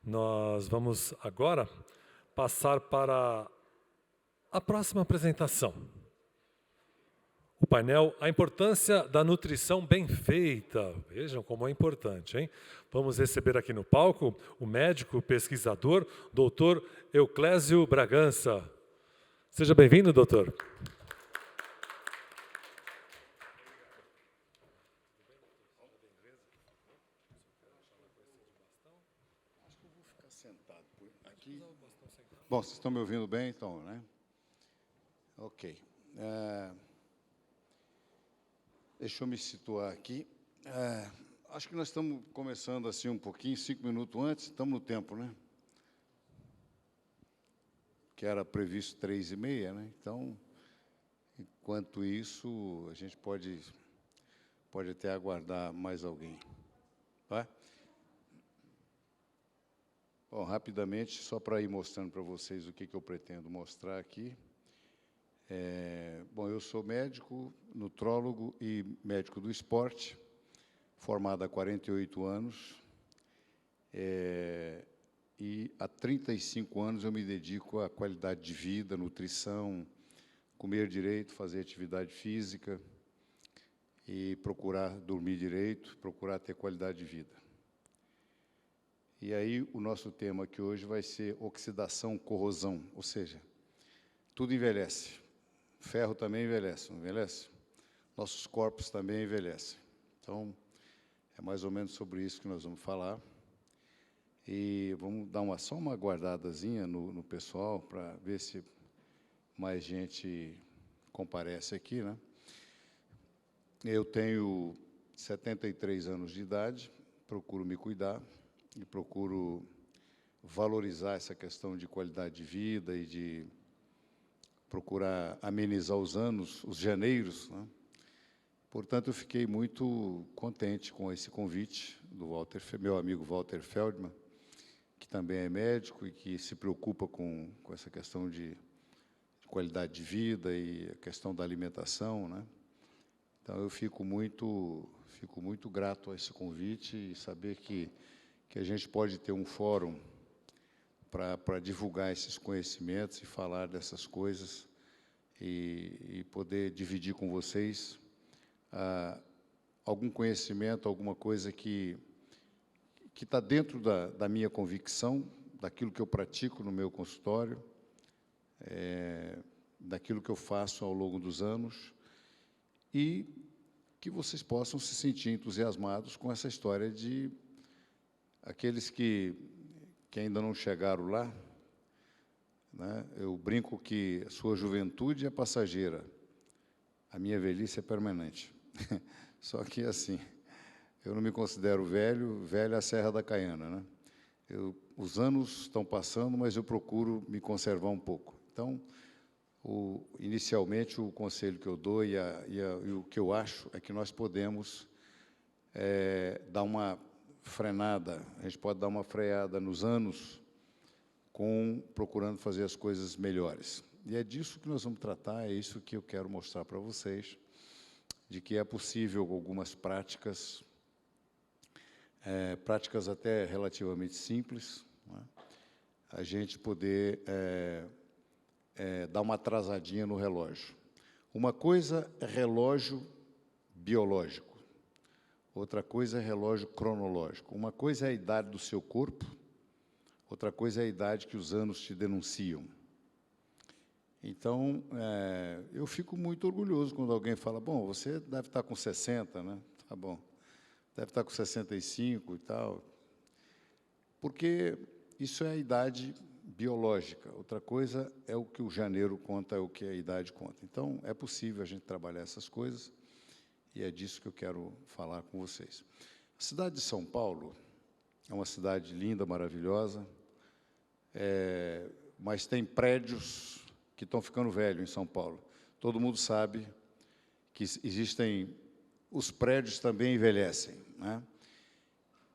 Nós vamos agora passar para a próxima apresentação. O painel A Importância da Nutrição Bem Feita. Vejam como é importante, hein? Vamos receber aqui no palco o médico pesquisador, doutor Euclésio Bragança. Seja bem-vindo, doutor. Sentado por aqui. Bom, vocês estão me ouvindo bem, então, né? Ok. Deixa eu me situar aqui. Acho que nós estamos começando assim um pouquinho, 5 minutos antes, estamos no tempo, né? Que era previsto 3h30, né? Então, enquanto isso, a gente pode até aguardar mais alguém. Vai? Bom, rapidamente, só para ir mostrando para vocês o que eu pretendo mostrar aqui. Bom, eu sou médico, nutrólogo e médico do esporte, formado há 48 anos, e há 35 anos eu me dedico à qualidade de vida, nutrição, comer direito, fazer atividade física e procurar dormir direito, procurar ter qualidade de vida. E aí, o nosso tema aqui hoje vai ser oxidação, corrosão, ou seja, tudo envelhece. Ferro também envelhece, não envelhece? Nossos corpos também envelhecem. Então, é mais ou menos sobre isso que nós vamos falar. E vamos dar só uma guardadazinha no pessoal, para ver se mais gente comparece aqui, né? Eu tenho 73 anos de idade, procuro me cuidar, e procuro valorizar essa questão de qualidade de vida e de procurar amenizar os anos, os janeiros, né? Portanto, eu fiquei muito contente com esse convite do meu amigo Walter Feldman, que também é médico e que se preocupa com essa questão de qualidade de vida e a questão da alimentação, né? Então, eu fico muito grato a esse convite e saber que a gente pode ter um fórum para divulgar esses conhecimentos e falar dessas coisas e poder dividir com vocês algum conhecimento, alguma coisa que está dentro da minha convicção, daquilo que eu pratico no meu consultório, daquilo que eu faço ao longo dos anos, e que vocês possam se sentir entusiasmados com essa história de aqueles que ainda não chegaram lá, né? Eu brinco que a sua juventude é passageira, a minha velhice é permanente. Só que, assim, eu não me considero velho, velho é a Serra da Caiana, né? Os anos estão passando, mas eu procuro me conservar um pouco. Então, inicialmente, o conselho que eu dou e o que eu acho é que nós podemos dar uma frenada, a gente pode dar uma freada nos anos, procurando fazer as coisas melhores. E é disso que nós vamos tratar, é isso que eu quero mostrar para vocês, de que é possível algumas práticas, práticas até relativamente simples, né? A gente poder dar uma atrasadinha no relógio. Uma coisa é relógio biológico, outra coisa é relógio cronológico. Uma coisa é a idade do seu corpo, outra coisa é a idade que os anos te denunciam. Então, eu fico muito orgulhoso quando alguém fala, bom, você deve estar com 60, né? Tá bom. Deve estar com 65 e tal. Porque isso é a idade biológica. Outra coisa é o que o janeiro conta, é o que a idade conta. Então, é possível a gente trabalhar essas coisas, e é disso que eu quero falar com vocês. A cidade de São Paulo é uma cidade linda, maravilhosa, mas tem prédios que estão ficando velhos em São Paulo. Todo mundo sabe que existem... Os prédios também envelhecem, né?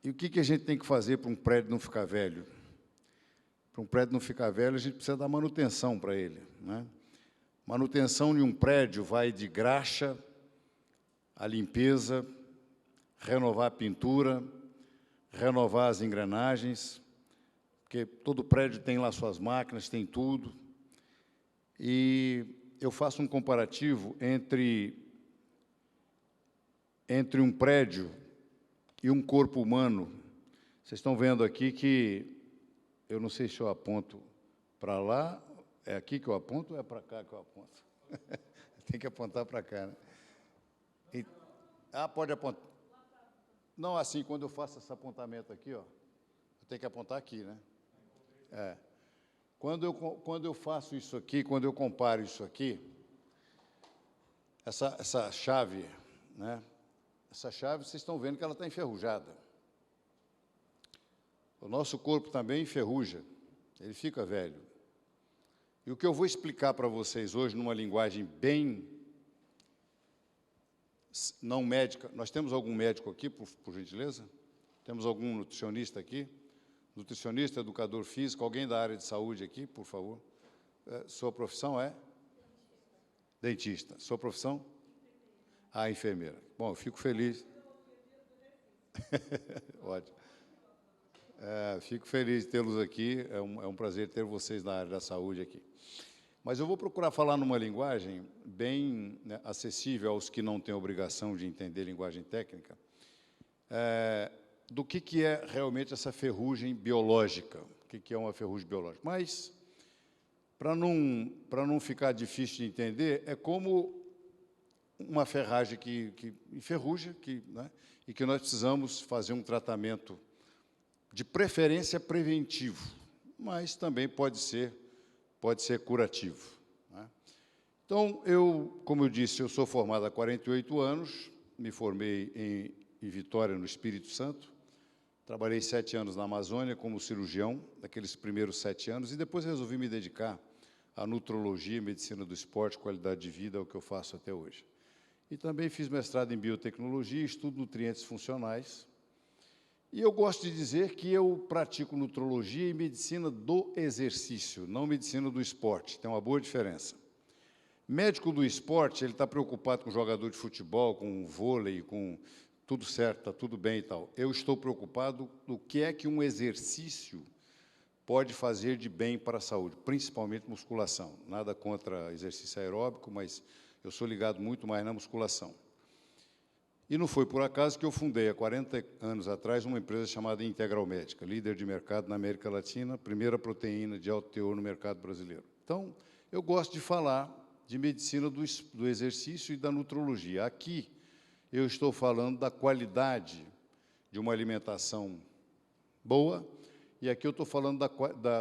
E o que a gente tem que fazer para um prédio não ficar velho? Para um prédio não ficar velho, a gente precisa dar manutenção para ele, né? Manutenção de um prédio vai de graxa, a limpeza, renovar a pintura, renovar as engrenagens, porque todo prédio tem lá suas máquinas, tem tudo. E eu faço um comparativo entre um prédio e um corpo humano. Vocês estão vendo aqui que, eu não sei se eu aponto para lá, é aqui que eu aponto ou é para cá que eu aponto? Tem que apontar para cá, né? Pode apontar. Não, assim, quando eu faço esse apontamento aqui, ó, eu tenho que apontar aqui, né? Quando eu faço isso aqui, quando eu comparo isso aqui, essa chave, né? Essa chave, vocês estão vendo que ela está enferrujada. O nosso corpo também enferruja, ele fica velho. E o que eu vou explicar para vocês hoje, numa linguagem bem não médica, nós temos algum médico aqui, por gentileza? Temos algum nutricionista aqui? Nutricionista, educador físico, alguém da área de saúde aqui, por favor? Sua profissão é? Dentista. Sua profissão? Enfermeira. Bom, eu fico feliz. Ótimo. Fico feliz de tê-los aqui, é um prazer ter vocês na área da saúde aqui. Mas eu vou procurar falar numa linguagem bem, né, acessível aos que não têm obrigação de entender linguagem técnica, do que é realmente essa ferrugem biológica, o que é uma ferrugem biológica. Mas, para não ficar difícil de entender, é como uma ferragem que enferruja, né, e que nós precisamos fazer um tratamento de preferência preventivo, mas também pode ser curativo, né? Então, como eu disse, eu sou formado há 48 anos, me formei em Vitória, no Espírito Santo, trabalhei 7 anos na Amazônia como cirurgião, naqueles primeiros 7 anos, e depois resolvi me dedicar à nutrologia, medicina do esporte, qualidade de vida, é o que eu faço até hoje. E também fiz mestrado em biotecnologia, estudo nutrientes funcionais, e eu gosto de dizer que eu pratico nutrologia e medicina do exercício, não medicina do esporte. Tem uma boa diferença. Médico do esporte, ele está preocupado com jogador de futebol, com vôlei, com tudo certo, está tudo bem e tal. Eu estou preocupado no que é que um exercício pode fazer de bem para a saúde, principalmente musculação. Nada contra exercício aeróbico, mas eu sou ligado muito mais na musculação. E não foi por acaso que eu fundei, há 40 anos atrás, uma empresa chamada Integral Médica, líder de mercado na América Latina, primeira proteína de alto teor no mercado brasileiro. Então, eu gosto de falar de medicina do exercício e da nutrologia. Aqui, eu estou falando da qualidade de uma alimentação boa, e aqui eu estou falando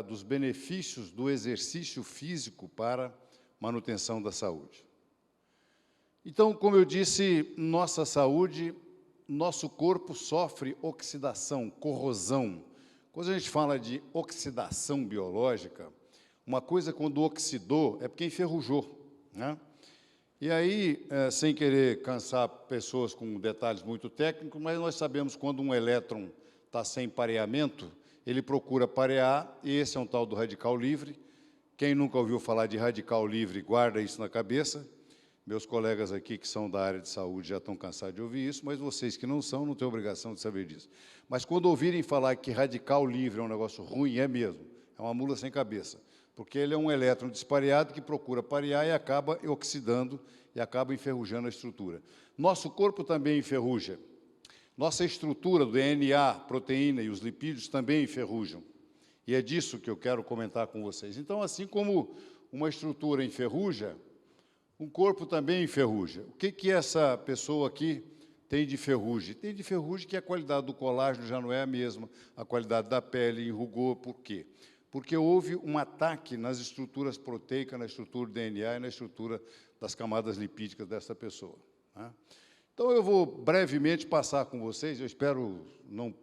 dos benefícios do exercício físico para manutenção da saúde. Então, como eu disse, nossa saúde, nosso corpo sofre oxidação, corrosão. Quando a gente fala de oxidação biológica, uma coisa quando oxidou é porque enferrujou, né? E aí, sem querer cansar pessoas com detalhes muito técnicos, mas nós sabemos quando um elétron está sem pareamento, ele procura parear, e esse é um tal do radical livre. Quem nunca ouviu falar de radical livre, guarda isso na cabeça. Meus colegas aqui, que são da área de saúde, já estão cansados de ouvir isso, mas vocês que não são, não têm obrigação de saber disso. Mas quando ouvirem falar que radical livre é um negócio ruim, é mesmo, é uma mula sem cabeça, porque ele é um elétron dispareado que procura parear e acaba oxidando e acaba enferrujando a estrutura. Nosso corpo também enferruja. Nossa estrutura do DNA, proteína e os lipídios também enferrujam. E é disso que eu quero comentar com vocês. Então, assim como uma estrutura enferruja, um corpo também enferruja. O que essa pessoa aqui tem de ferrugem? Tem de ferrugem que a qualidade do colágeno já não é a mesma, a qualidade da pele enrugou. Por quê? Porque houve um ataque nas estruturas proteicas, na estrutura do DNA e na estrutura das camadas lipídicas dessa pessoa, né? Então, eu vou brevemente passar com vocês, eu espero não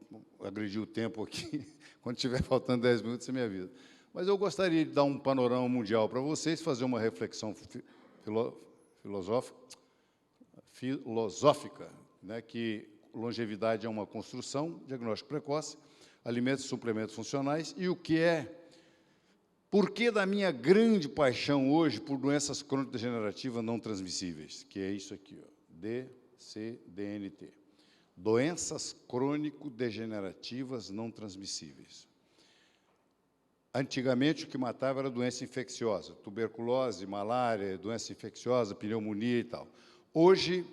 agredir o tempo aqui, quando estiver faltando 10 minutos, você me avisa. Mas eu gostaria de dar um panorama mundial para vocês, fazer uma reflexão filosófica, né, que longevidade é uma construção, diagnóstico precoce, alimentos e suplementos funcionais, e por que da minha grande paixão hoje por doenças crônico-degenerativas não transmissíveis, que é isso aqui, ó, DCDNT, doenças crônico-degenerativas não transmissíveis. Antigamente, o que matava era doença infecciosa, tuberculose, malária, doença infecciosa, pneumonia e tal. Hoje,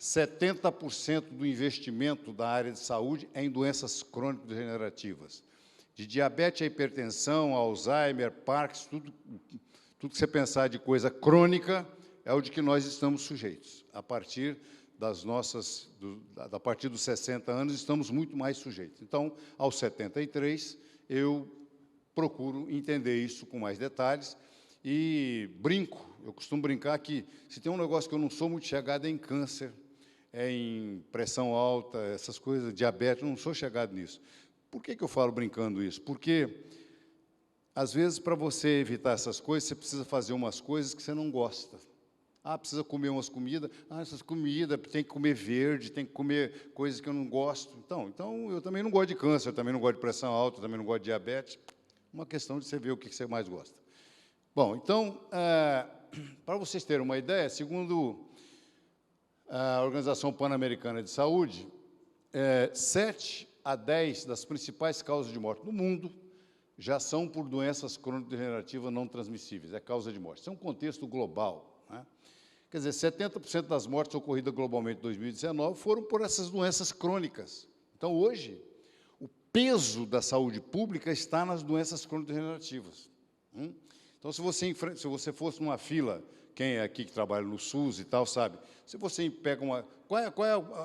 70% do investimento da área de saúde é em doenças crônico-degenerativas. De diabetes a hipertensão, Alzheimer, Parkinson, tudo que você pensar de coisa crônica é o de que nós estamos sujeitos. A partir a partir dos 60 anos, estamos muito mais sujeitos. Então, aos 73, eu procuro entender isso com mais detalhes e eu costumo brincar que se tem um negócio que eu não sou muito chegado é em câncer, é em pressão alta, essas coisas, diabetes, eu não sou chegado nisso. Por que eu falo brincando isso? Porque, às vezes, para você evitar essas coisas, você precisa fazer umas coisas que você não gosta. Precisa comer umas comidas. Essas comidas, tem que comer verde, tem que comer coisas que eu não gosto. Então, eu também não gosto de câncer, eu também não gosto de pressão alta, eu também não gosto de diabetes. Uma questão de você ver o que você mais gosta. Bom, então, para vocês terem uma ideia, segundo a Organização Pan-Americana de Saúde, 7 a 10 das principais causas de morte no mundo já são por doenças crônico-degenerativas não transmissíveis, é causa de morte. Isso é um contexto global, né? Quer dizer, 70% das mortes ocorridas globalmente em 2019 foram por essas doenças crônicas. Então, hoje, o peso da saúde pública está nas doenças crônico-degenerativas. Então, se você fosse numa fila, quem é aqui que trabalha no SUS e tal, sabe? Se você pega uma... Qual é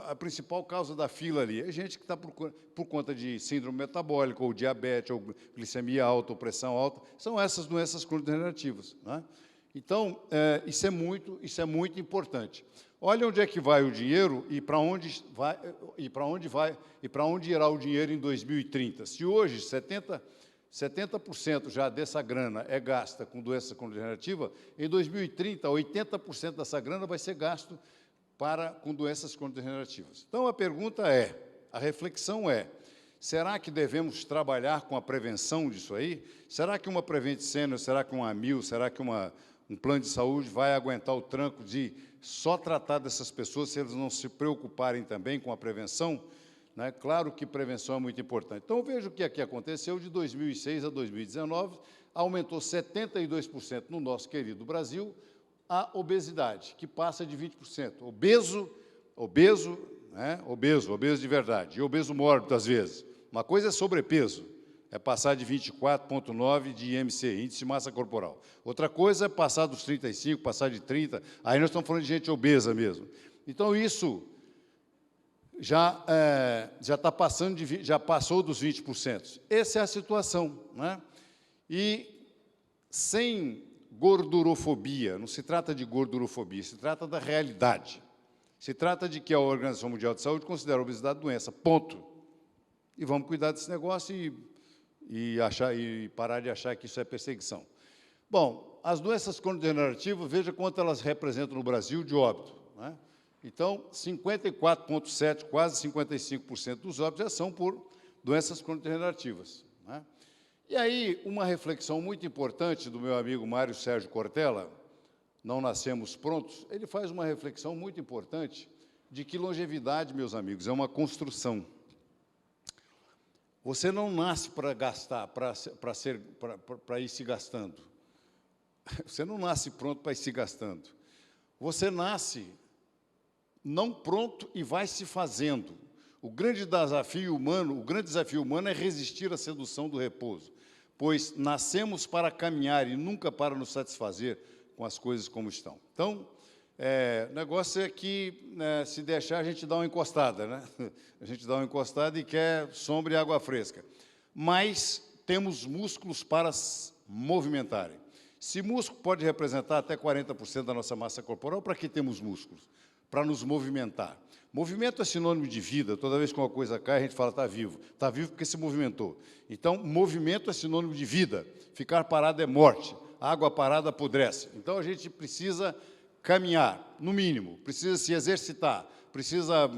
a principal causa da fila ali? É gente que está por conta de síndrome metabólica, ou diabetes, ou glicemia alta, ou pressão alta. São essas doenças crônico-degenerativas, né? Então, isso é muito importante. Olha onde é que vai o dinheiro e para onde irá o dinheiro em 2030. Se hoje 70% já dessa grana é gasta com doença crônico-degenerativa, em 2030, 80% dessa grana vai ser gasto com doenças crônico-degenerativas. Então, a reflexão é, será que devemos trabalhar com a prevenção disso aí? Será que uma Prevent Senior, será que uma AMIL, será que um plano de saúde vai aguentar o tranco de só tratar dessas pessoas se eles não se preocuparem também com a prevenção? Né? Claro que prevenção é muito importante. Então, veja o que aqui aconteceu de 2006 a 2019, aumentou 72% no nosso querido Brasil a obesidade, que passa de 20%. Obeso de verdade, e obeso mórbido, às vezes. Uma coisa é sobrepeso, é passar de 24,9 de IMC, Índice de Massa Corporal. Outra coisa é passar dos 35, passar de 30, aí nós estamos falando de gente obesa mesmo. Então, isso já está passando já passou dos 20%. Essa é a situação, né? E sem gordurofobia, não se trata de gordurofobia, se trata da realidade. Se trata de que a Organização Mundial de Saúde considera a obesidade doença, ponto. E vamos cuidar desse negócio e parar de achar que isso é perseguição. Bom, as doenças crônico-degenerativas, veja quanto elas representam no Brasil de óbito, né? Então, 54,7%, quase 55% dos óbitos já são por doenças crônico-degenerativas, né? E aí, uma reflexão muito importante do meu amigo Mário Sérgio Cortella, Não Nascemos Prontos, ele faz uma reflexão muito importante de que longevidade, meus amigos, é uma construção. Você não nasce para gastar, para ir se gastando. Você não nasce pronto para ir se gastando. Você nasce não pronto e vai se fazendo. O grande desafio humano é resistir à sedução do repouso, pois nascemos para caminhar e nunca para nos satisfazer com as coisas como estão. Então, o negócio é que, se deixar, a gente dá uma encostada, né? A gente dá uma encostada e quer sombra e água fresca. Mas temos músculos para movimentarem. Se músculo pode representar até 40% da nossa massa corporal, para que temos músculos? Para nos movimentar. Movimento é sinônimo de vida. Toda vez que uma coisa cai, a gente fala está vivo. Está vivo porque se movimentou. Então, movimento é sinônimo de vida. Ficar parado é morte. Água parada apodrece. Então, a gente precisa caminhar, no mínimo, precisa se exercitar, precisa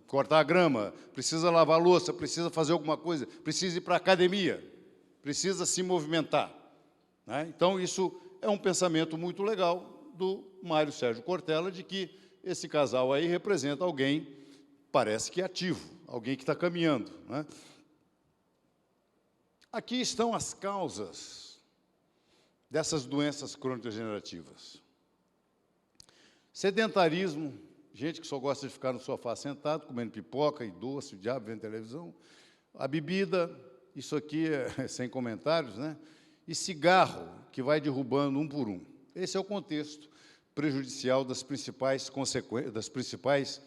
cortar a grama, precisa lavar a louça, precisa fazer alguma coisa, precisa ir para a academia, precisa se movimentar, né? Então, isso é um pensamento muito legal do Mário Sérgio Cortella, de que esse casal aí representa alguém, parece que ativo, alguém que está caminhando, né? Aqui estão as causas dessas doenças crônico-degenerativas. Sedentarismo, gente que só gosta de ficar no sofá sentado, comendo pipoca e doce, o diabo, vendo televisão. A bebida, isso aqui é sem comentários, né? E cigarro, que vai derrubando um por um. Esse é o contexto prejudicial das principais consequências, das principais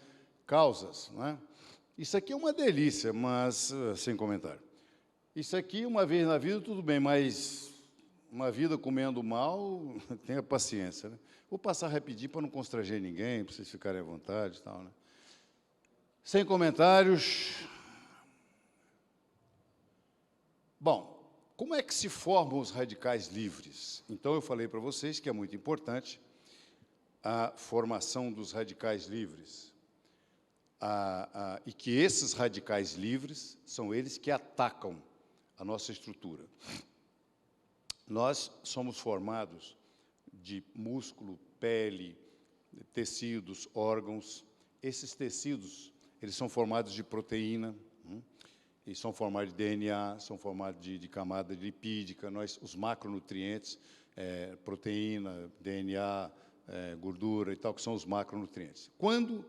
causas, não é? Isso aqui é uma delícia, mas sem comentário. Isso aqui, uma vez na vida, tudo bem, mas uma vida comendo mal, tenha paciência, né? Vou passar rapidinho para não constranger ninguém, para vocês ficarem à vontade e tal, né? Sem comentários. Bom, como é que se formam os radicais livres? Então, eu falei para vocês que é muito importante a formação dos radicais livres. E que esses radicais livres são eles que atacam a nossa estrutura. Nós somos formados de músculo, pele, tecidos, órgãos. Esses tecidos, eles são formados de proteína, eles são formados de DNA, são formados de camada lipídica, os macronutrientes, proteína, DNA, gordura e tal, que são os macronutrientes. Quando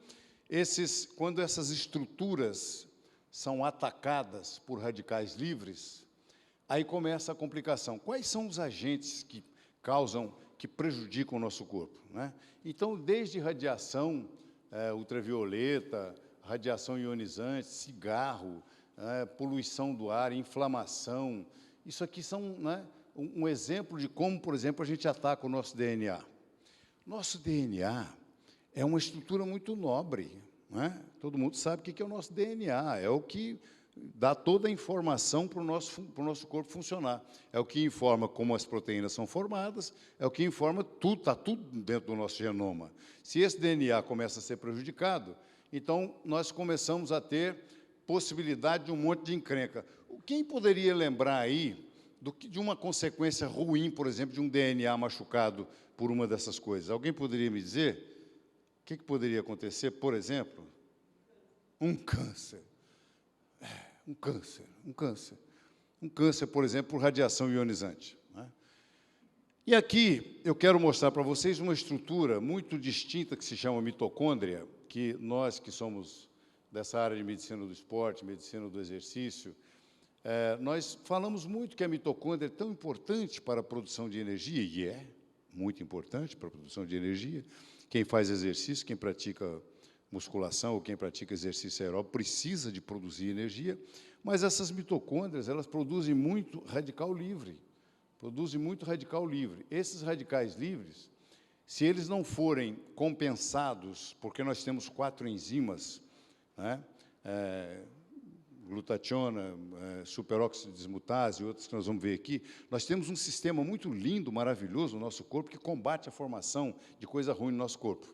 essas estruturas são atacadas por radicais livres, aí começa a complicação. Quais são os agentes que causam, que prejudicam o nosso corpo, né? Então, desde radiação ultravioleta, radiação ionizante, cigarro, poluição do ar, inflamação, isso aqui são, né, um exemplo de como, por exemplo, a gente ataca o nosso DNA. Nosso DNA é uma estrutura muito nobre, né? Todo mundo sabe o que é o nosso DNA, é o que dá toda a informação para o nosso corpo funcionar. É o que informa como as proteínas são formadas, é o que informa tudo, está tudo dentro do nosso genoma. Se esse DNA começa a ser prejudicado, então nós começamos a ter possibilidade de um monte de encrenca. Quem poderia lembrar aí de uma consequência ruim, por exemplo, de um DNA machucado por uma dessas coisas? Alguém poderia me dizer? O que poderia acontecer, por exemplo? Um câncer. Um câncer, por exemplo, por radiação ionizante, né? E aqui eu quero mostrar para vocês uma estrutura muito distinta que se chama mitocôndria, que nós que somos dessa área de medicina do esporte, medicina do exercício, nós falamos muito que a mitocôndria é tão importante para a produção de energia, e é muito importante para a produção de energia. Quem faz exercício, quem pratica musculação ou quem pratica exercício aeróbico precisa de produzir energia, mas essas mitocôndrias, elas produzem muito radical livre, Esses radicais livres, se eles não forem compensados, porque nós temos 4 enzimas, né, glutationa, superóxido dismutase e outros que nós vamos ver aqui, nós temos um sistema muito lindo, maravilhoso no nosso corpo, que combate a formação de coisa ruim no nosso corpo.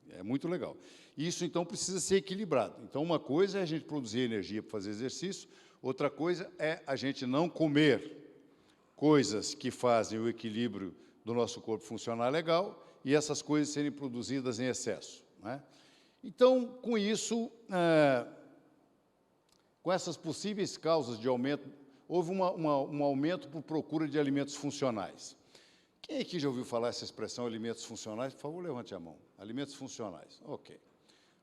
É muito legal. Isso, então, precisa ser equilibrado. Então, uma coisa é a gente produzir energia para fazer exercício, outra coisa é a gente não comer coisas que fazem o equilíbrio do nosso corpo funcionar legal e essas coisas serem produzidas em excesso, né? Então, com isso, com essas possíveis causas de aumento, houve um aumento por procura de alimentos funcionais. Quem aqui já ouviu falar essa expressão, alimentos funcionais? Por favor, levante a mão. Alimentos funcionais. Ok.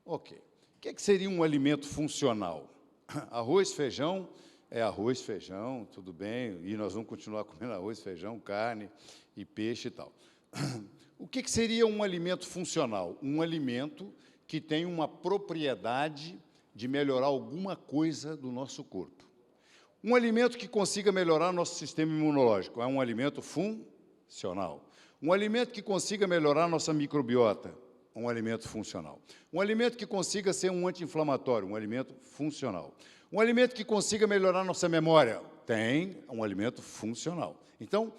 O que seria um alimento funcional? Arroz, feijão, arroz, feijão, tudo bem, e nós vamos continuar comendo arroz, feijão, carne e peixe e tal. O que seria um alimento funcional? Um alimento que tem uma propriedade de melhorar alguma coisa do nosso corpo. Um alimento que consiga melhorar nosso sistema imunológico é um alimento funcional. Um alimento que consiga melhorar nossa microbiota, um alimento funcional. Um alimento que consiga ser um anti-inflamatório, um alimento funcional. Um alimento que consiga melhorar nossa memória, tem um alimento funcional. Então,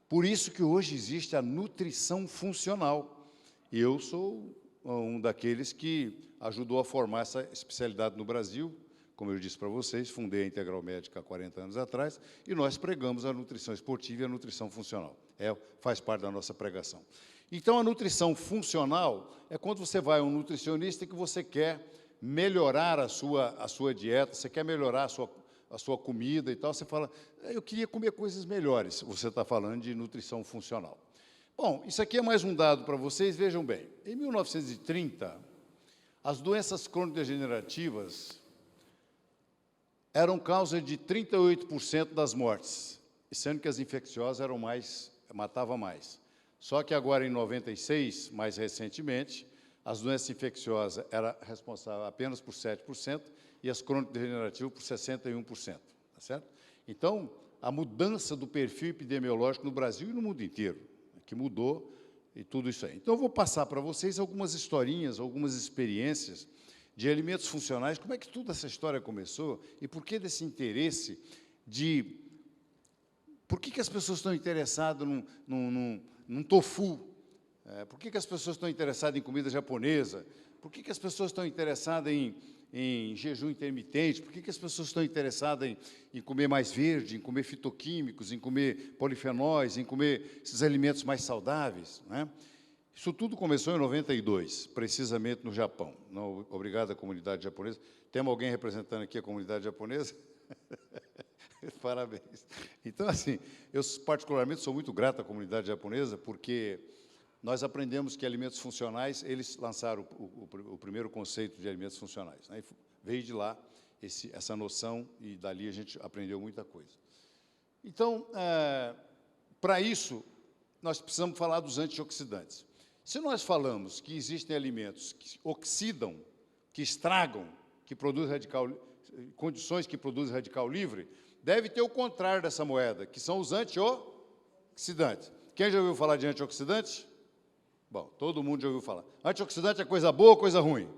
por isso que hoje existe a nutrição funcional. E eu sou um daqueles que ajudou a formar essa especialidade no Brasil. Como eu disse para vocês, fundei a Integral Médica há 40 anos atrás, e nós pregamos a nutrição esportiva e a nutrição funcional. Faz parte da nossa pregação. Então, a nutrição funcional é quando você vai a um nutricionista que você quer melhorar a sua dieta, você quer melhorar a sua comida e tal, você fala, eu queria comer coisas melhores. Você está falando de nutrição funcional. Bom, isso aqui é mais um dado para vocês, vejam bem. Em 1930, as doenças crônico-degenerativas eram causa de 38% das mortes, sendo que as infecciosas eram matavam mais. Só que agora, em 96, mais recentemente, as doenças infecciosas eram responsáveis apenas por 7% e as crônico-degenerativas por 61%. Tá certo? Então, a mudança do perfil epidemiológico no Brasil e no mundo inteiro, que mudou e tudo isso aí. Então, eu vou passar para vocês algumas historinhas, algumas experiências de alimentos funcionais, como é que toda essa história começou e por que desse interesse de... Por que as pessoas estão interessadas num tofu? Por que as pessoas estão interessadas em comida japonesa? Por que as pessoas estão interessadas em jejum intermitente? Por que as pessoas estão interessadas em comer mais verde, em comer fitoquímicos, em comer polifenóis, em comer esses alimentos mais saudáveis, né? Isso tudo começou em 92, precisamente no Japão. Não, obrigado à comunidade japonesa. Temos alguém representando aqui a comunidade japonesa? Parabéns. Então, assim, eu particularmente sou muito grato à comunidade japonesa, porque nós aprendemos que alimentos funcionais, eles lançaram o primeiro conceito de alimentos funcionais, né? Veio de lá essa noção, e dali a gente aprendeu muita coisa. Então, para isso, nós precisamos falar dos antioxidantes. Se nós falamos que existem alimentos que oxidam, que estragam, que produzem condições que produzem radical livre, deve ter o contrário dessa moeda, que são os antioxidantes. Quem já ouviu falar de antioxidantes? Bom, todo mundo já ouviu falar. Antioxidante é coisa boa ou coisa ruim?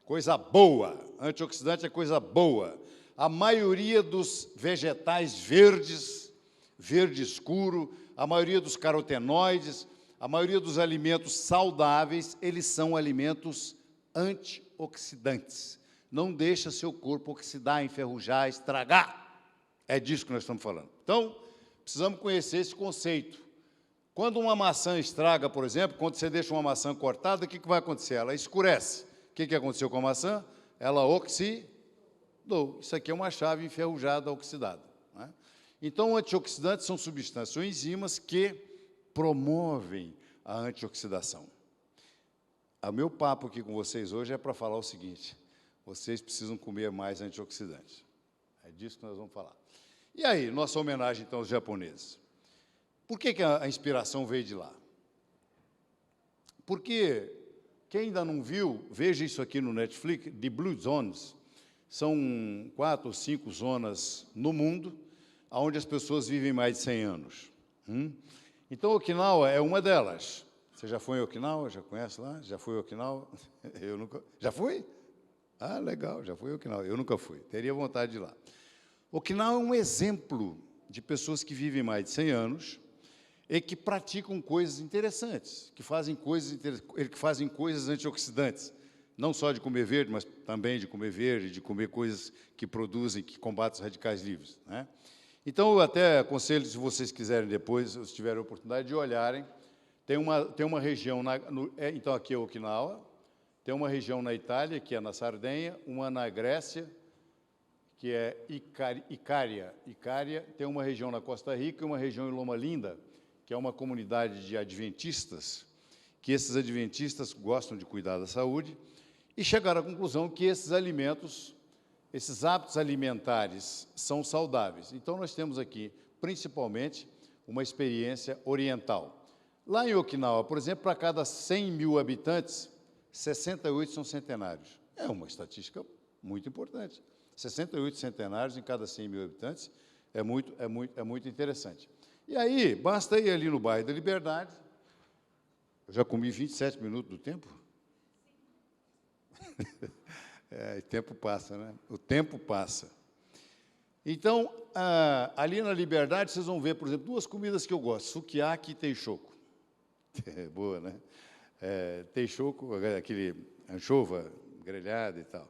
Coisa boa. Antioxidante é coisa boa. A maioria dos vegetais verdes, verde escuro, a maioria dos carotenoides, a maioria dos alimentos saudáveis, eles são alimentos antioxidantes. Não deixa seu corpo oxidar, enferrujar, estragar. É disso que nós estamos falando. Então, precisamos conhecer esse conceito. Quando uma maçã estraga, por exemplo, quando você deixa uma maçã cortada, o que vai acontecer? Ela escurece. O que aconteceu com a maçã? Ela oxidou. Isso aqui é uma chave enferrujada, oxidada, né? Então, antioxidantes são substâncias ou enzimas que promovem a antioxidação. O meu papo aqui com vocês hoje é para falar o seguinte: vocês precisam comer mais antioxidantes. É disso que nós vamos falar. E aí, nossa homenagem, então, aos japoneses. Por que a inspiração veio de lá? Porque, quem ainda não viu, veja isso aqui no Netflix, The Blue Zones. São 4 ou 5 zonas no mundo, onde as pessoas vivem mais de 100 anos. Então, Okinawa é uma delas. Você já foi em Okinawa? Já conhece lá? Já foi em Okinawa? Eu nunca... Já foi? Ah, legal, já fui em Okinawa. Eu nunca fui, teria vontade de ir lá. Okinawa é um exemplo de pessoas que vivem mais de 100 anos e que praticam coisas interessantes, que fazem coisas antioxidantes, não só de comer verde, mas também de comer verde, de comer coisas que produzem, que combatem os radicais livres, né? Então, eu até aconselho, se vocês quiserem depois, se tiverem a oportunidade de olharem, tem uma região, então aqui é Okinawa, tem uma região na Itália, que é na Sardenha, uma na Grécia, que é Icária. Tem uma região na Costa Rica e uma região em Loma Linda, que é uma comunidade de adventistas, que esses adventistas gostam de cuidar da saúde, e chegaram à conclusão que esses alimentos, esses hábitos alimentares são saudáveis. Então, nós temos aqui, principalmente, uma experiência oriental. Lá em Okinawa, por exemplo, para cada 100 mil habitantes, 68 são centenários. É uma estatística muito importante. 68 centenários em cada 100 mil habitantes é muito interessante. E aí, basta ir ali no bairro da Liberdade. Eu já comi 27 minutos do tempo? O tempo passa, né? O tempo passa. Então, ali na Liberdade, vocês vão ver, por exemplo, 2 comidas que eu gosto, sukiyaki e teixoko. Boa, né? Teixoko, aquele anchova grelhada e tal.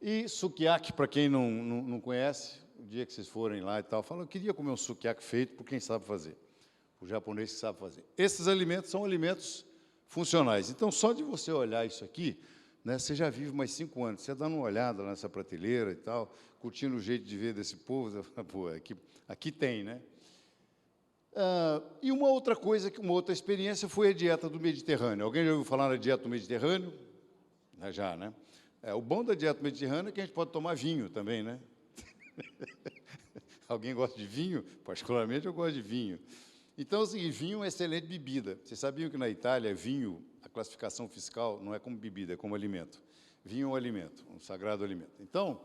E sukiyaki, para quem não conhece, o dia que vocês forem lá e tal, falam, eu queria comer um sukiyaki feito por quem sabe fazer, o japonês que sabe fazer. Esses alimentos são alimentos funcionais. Então, só de você olhar isso aqui, né? Você já vive mais 5 anos, você dando uma olhada nessa prateleira e tal, curtindo o jeito de ver desse povo, você fala, pô, aqui tem, né? E uma outra coisa, uma outra experiência foi a dieta do Mediterrâneo. Alguém já ouviu falar na dieta do Mediterrâneo? Já, né? O bom da dieta mediterrânea é que a gente pode tomar vinho também, né? Alguém gosta de vinho? Particularmente, eu gosto de vinho. Então, assim, vinho é uma excelente bebida. Vocês sabiam que na Itália, vinho, a classificação fiscal não é como bebida, é como alimento. Vinho é um alimento, um sagrado alimento. Então,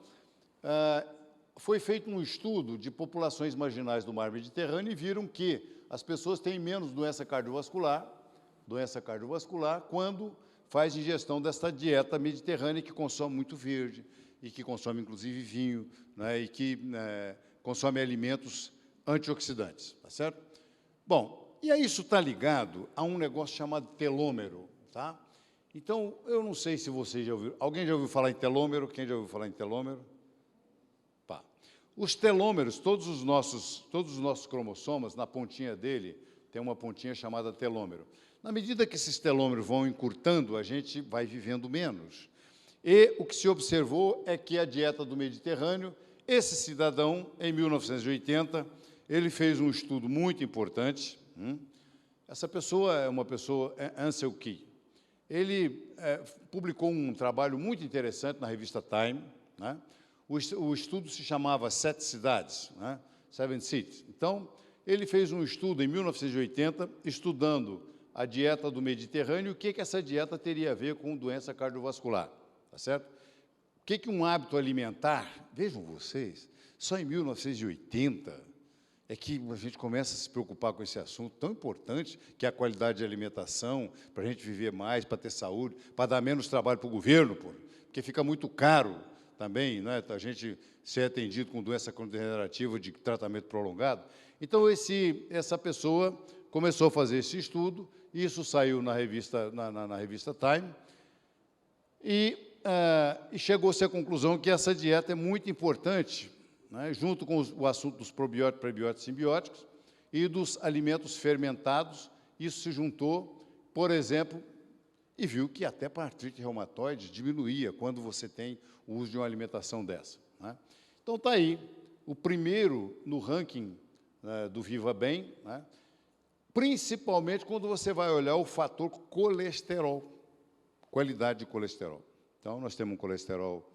foi feito um estudo de populações marginais do mar Mediterrâneo e viram que as pessoas têm menos doença cardiovascular quando faz ingestão dessa dieta mediterrânea que consome muito verde e que consome, inclusive, vinho, né, e que consome alimentos antioxidantes, tá certo? Bom, e aí isso está ligado a um negócio chamado telômero, tá? Então, eu não sei se vocês já ouviram. Alguém já ouviu falar em telômero? Quem já ouviu falar em telômero? Pá. Os telômeros, todos os nossos cromossomas, na pontinha dele, tem uma pontinha chamada telômero. Na medida que esses telômeros vão encurtando, a gente vai vivendo menos. E o que se observou é que a dieta do Mediterrâneo, esse cidadão, em 1980, ele fez um estudo muito importante. Essa pessoa é uma pessoa, Ansel Keys. Ele publicou um trabalho muito interessante na revista Time, né? O estudo se chamava 7 cidades, né? 7 Cities. Então, ele fez um estudo em 1980, estudando a dieta do Mediterrâneo, o que essa dieta teria a ver com doença cardiovascular, tá certo? O que um hábito alimentar, vejam vocês, só em 1980 é que a gente começa a se preocupar com esse assunto tão importante, que é a qualidade de alimentação, para a gente viver mais, para ter saúde, para dar menos trabalho para o governo, porque fica muito caro também, né, a gente ser atendido com doença degenerativa de tratamento prolongado. Então, essa pessoa começou a fazer esse estudo, isso saiu na revista Time, e chegou-se à conclusão que essa dieta é muito importante, né, junto com o assunto dos probióticos, prebióticos e simbióticos, e dos alimentos fermentados. Isso se juntou, por exemplo, e viu que até para a artrite reumatoide diminuía quando você tem o uso de uma alimentação dessa, né? Então, está aí, o primeiro no ranking do Viva Bem, né, principalmente quando você vai olhar o fator colesterol, qualidade de colesterol. Então, nós temos um colesterol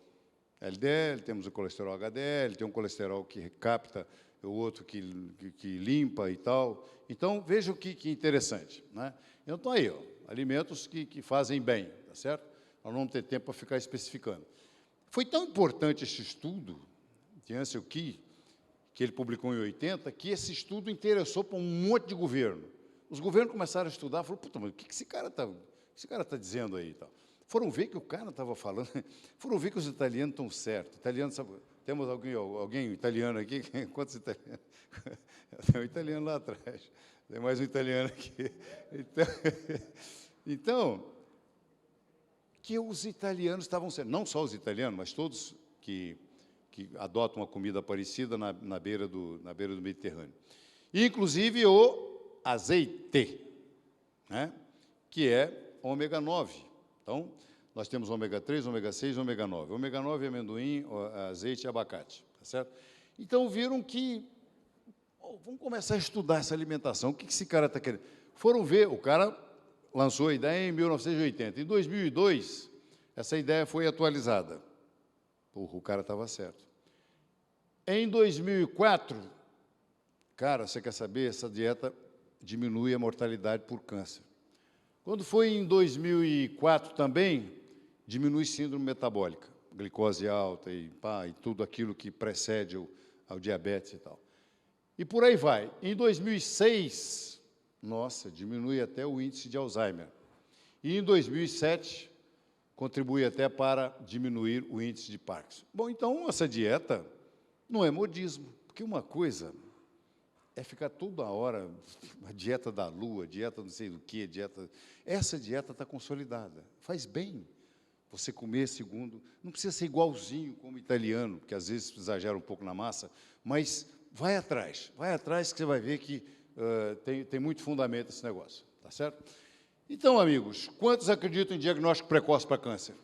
LDL, temos o colesterol HDL, tem um colesterol que capta, o outro que limpa e tal. Então, veja que interessante, né? Então, aí, ó, alimentos que fazem bem, tá certo? Nós não vamos ter tempo para ficar especificando. Foi tão importante esse estudo de Ansel Keys, que ele publicou em 80, que esse estudo interessou para um monte de governo. Os governos começaram a estudar, falaram, puta, mas o que esse cara está dizendo aí e tal? Foram ver que o cara estava falando, foram ver que os italianos estão certos. Italianos, sabe, temos alguém italiano aqui? Quantos italianos? Tem um italiano lá atrás, tem mais um italiano aqui. Então, que os italianos estavam certos, não só os italianos, mas todos que adotam uma comida parecida na beira do Mediterrâneo. Inclusive o azeite, né, que é ômega 9. Então, nós temos ômega 3, ômega 6 e ômega 9. Ômega 9 é amendoim, azeite e abacate, tá certo? Então, viram que, vamos começar a estudar essa alimentação, o que esse cara está querendo? Foram ver, o cara lançou a ideia em 1980. Em 2002, essa ideia foi atualizada. O cara estava certo. Em 2004, cara, você quer saber? Essa dieta diminui a mortalidade por câncer. Quando foi em 2004 também, diminui síndrome metabólica, glicose alta e tudo aquilo que precede ao diabetes e tal. E por aí vai. Em 2006, nossa, diminui até o índice de Alzheimer. E em 2007, contribui até para diminuir o índice de Parkinson. Bom, então, essa dieta não é modismo, porque uma coisa é ficar toda hora, a dieta da lua, dieta não sei do que, essa dieta está consolidada, faz bem você comer segundo, não precisa ser igualzinho como italiano, porque às vezes exagera um pouco na massa, mas vai atrás que você vai ver que tem muito fundamento esse negócio, tá certo? Então, amigos, quantos acreditam em diagnóstico precoce para câncer?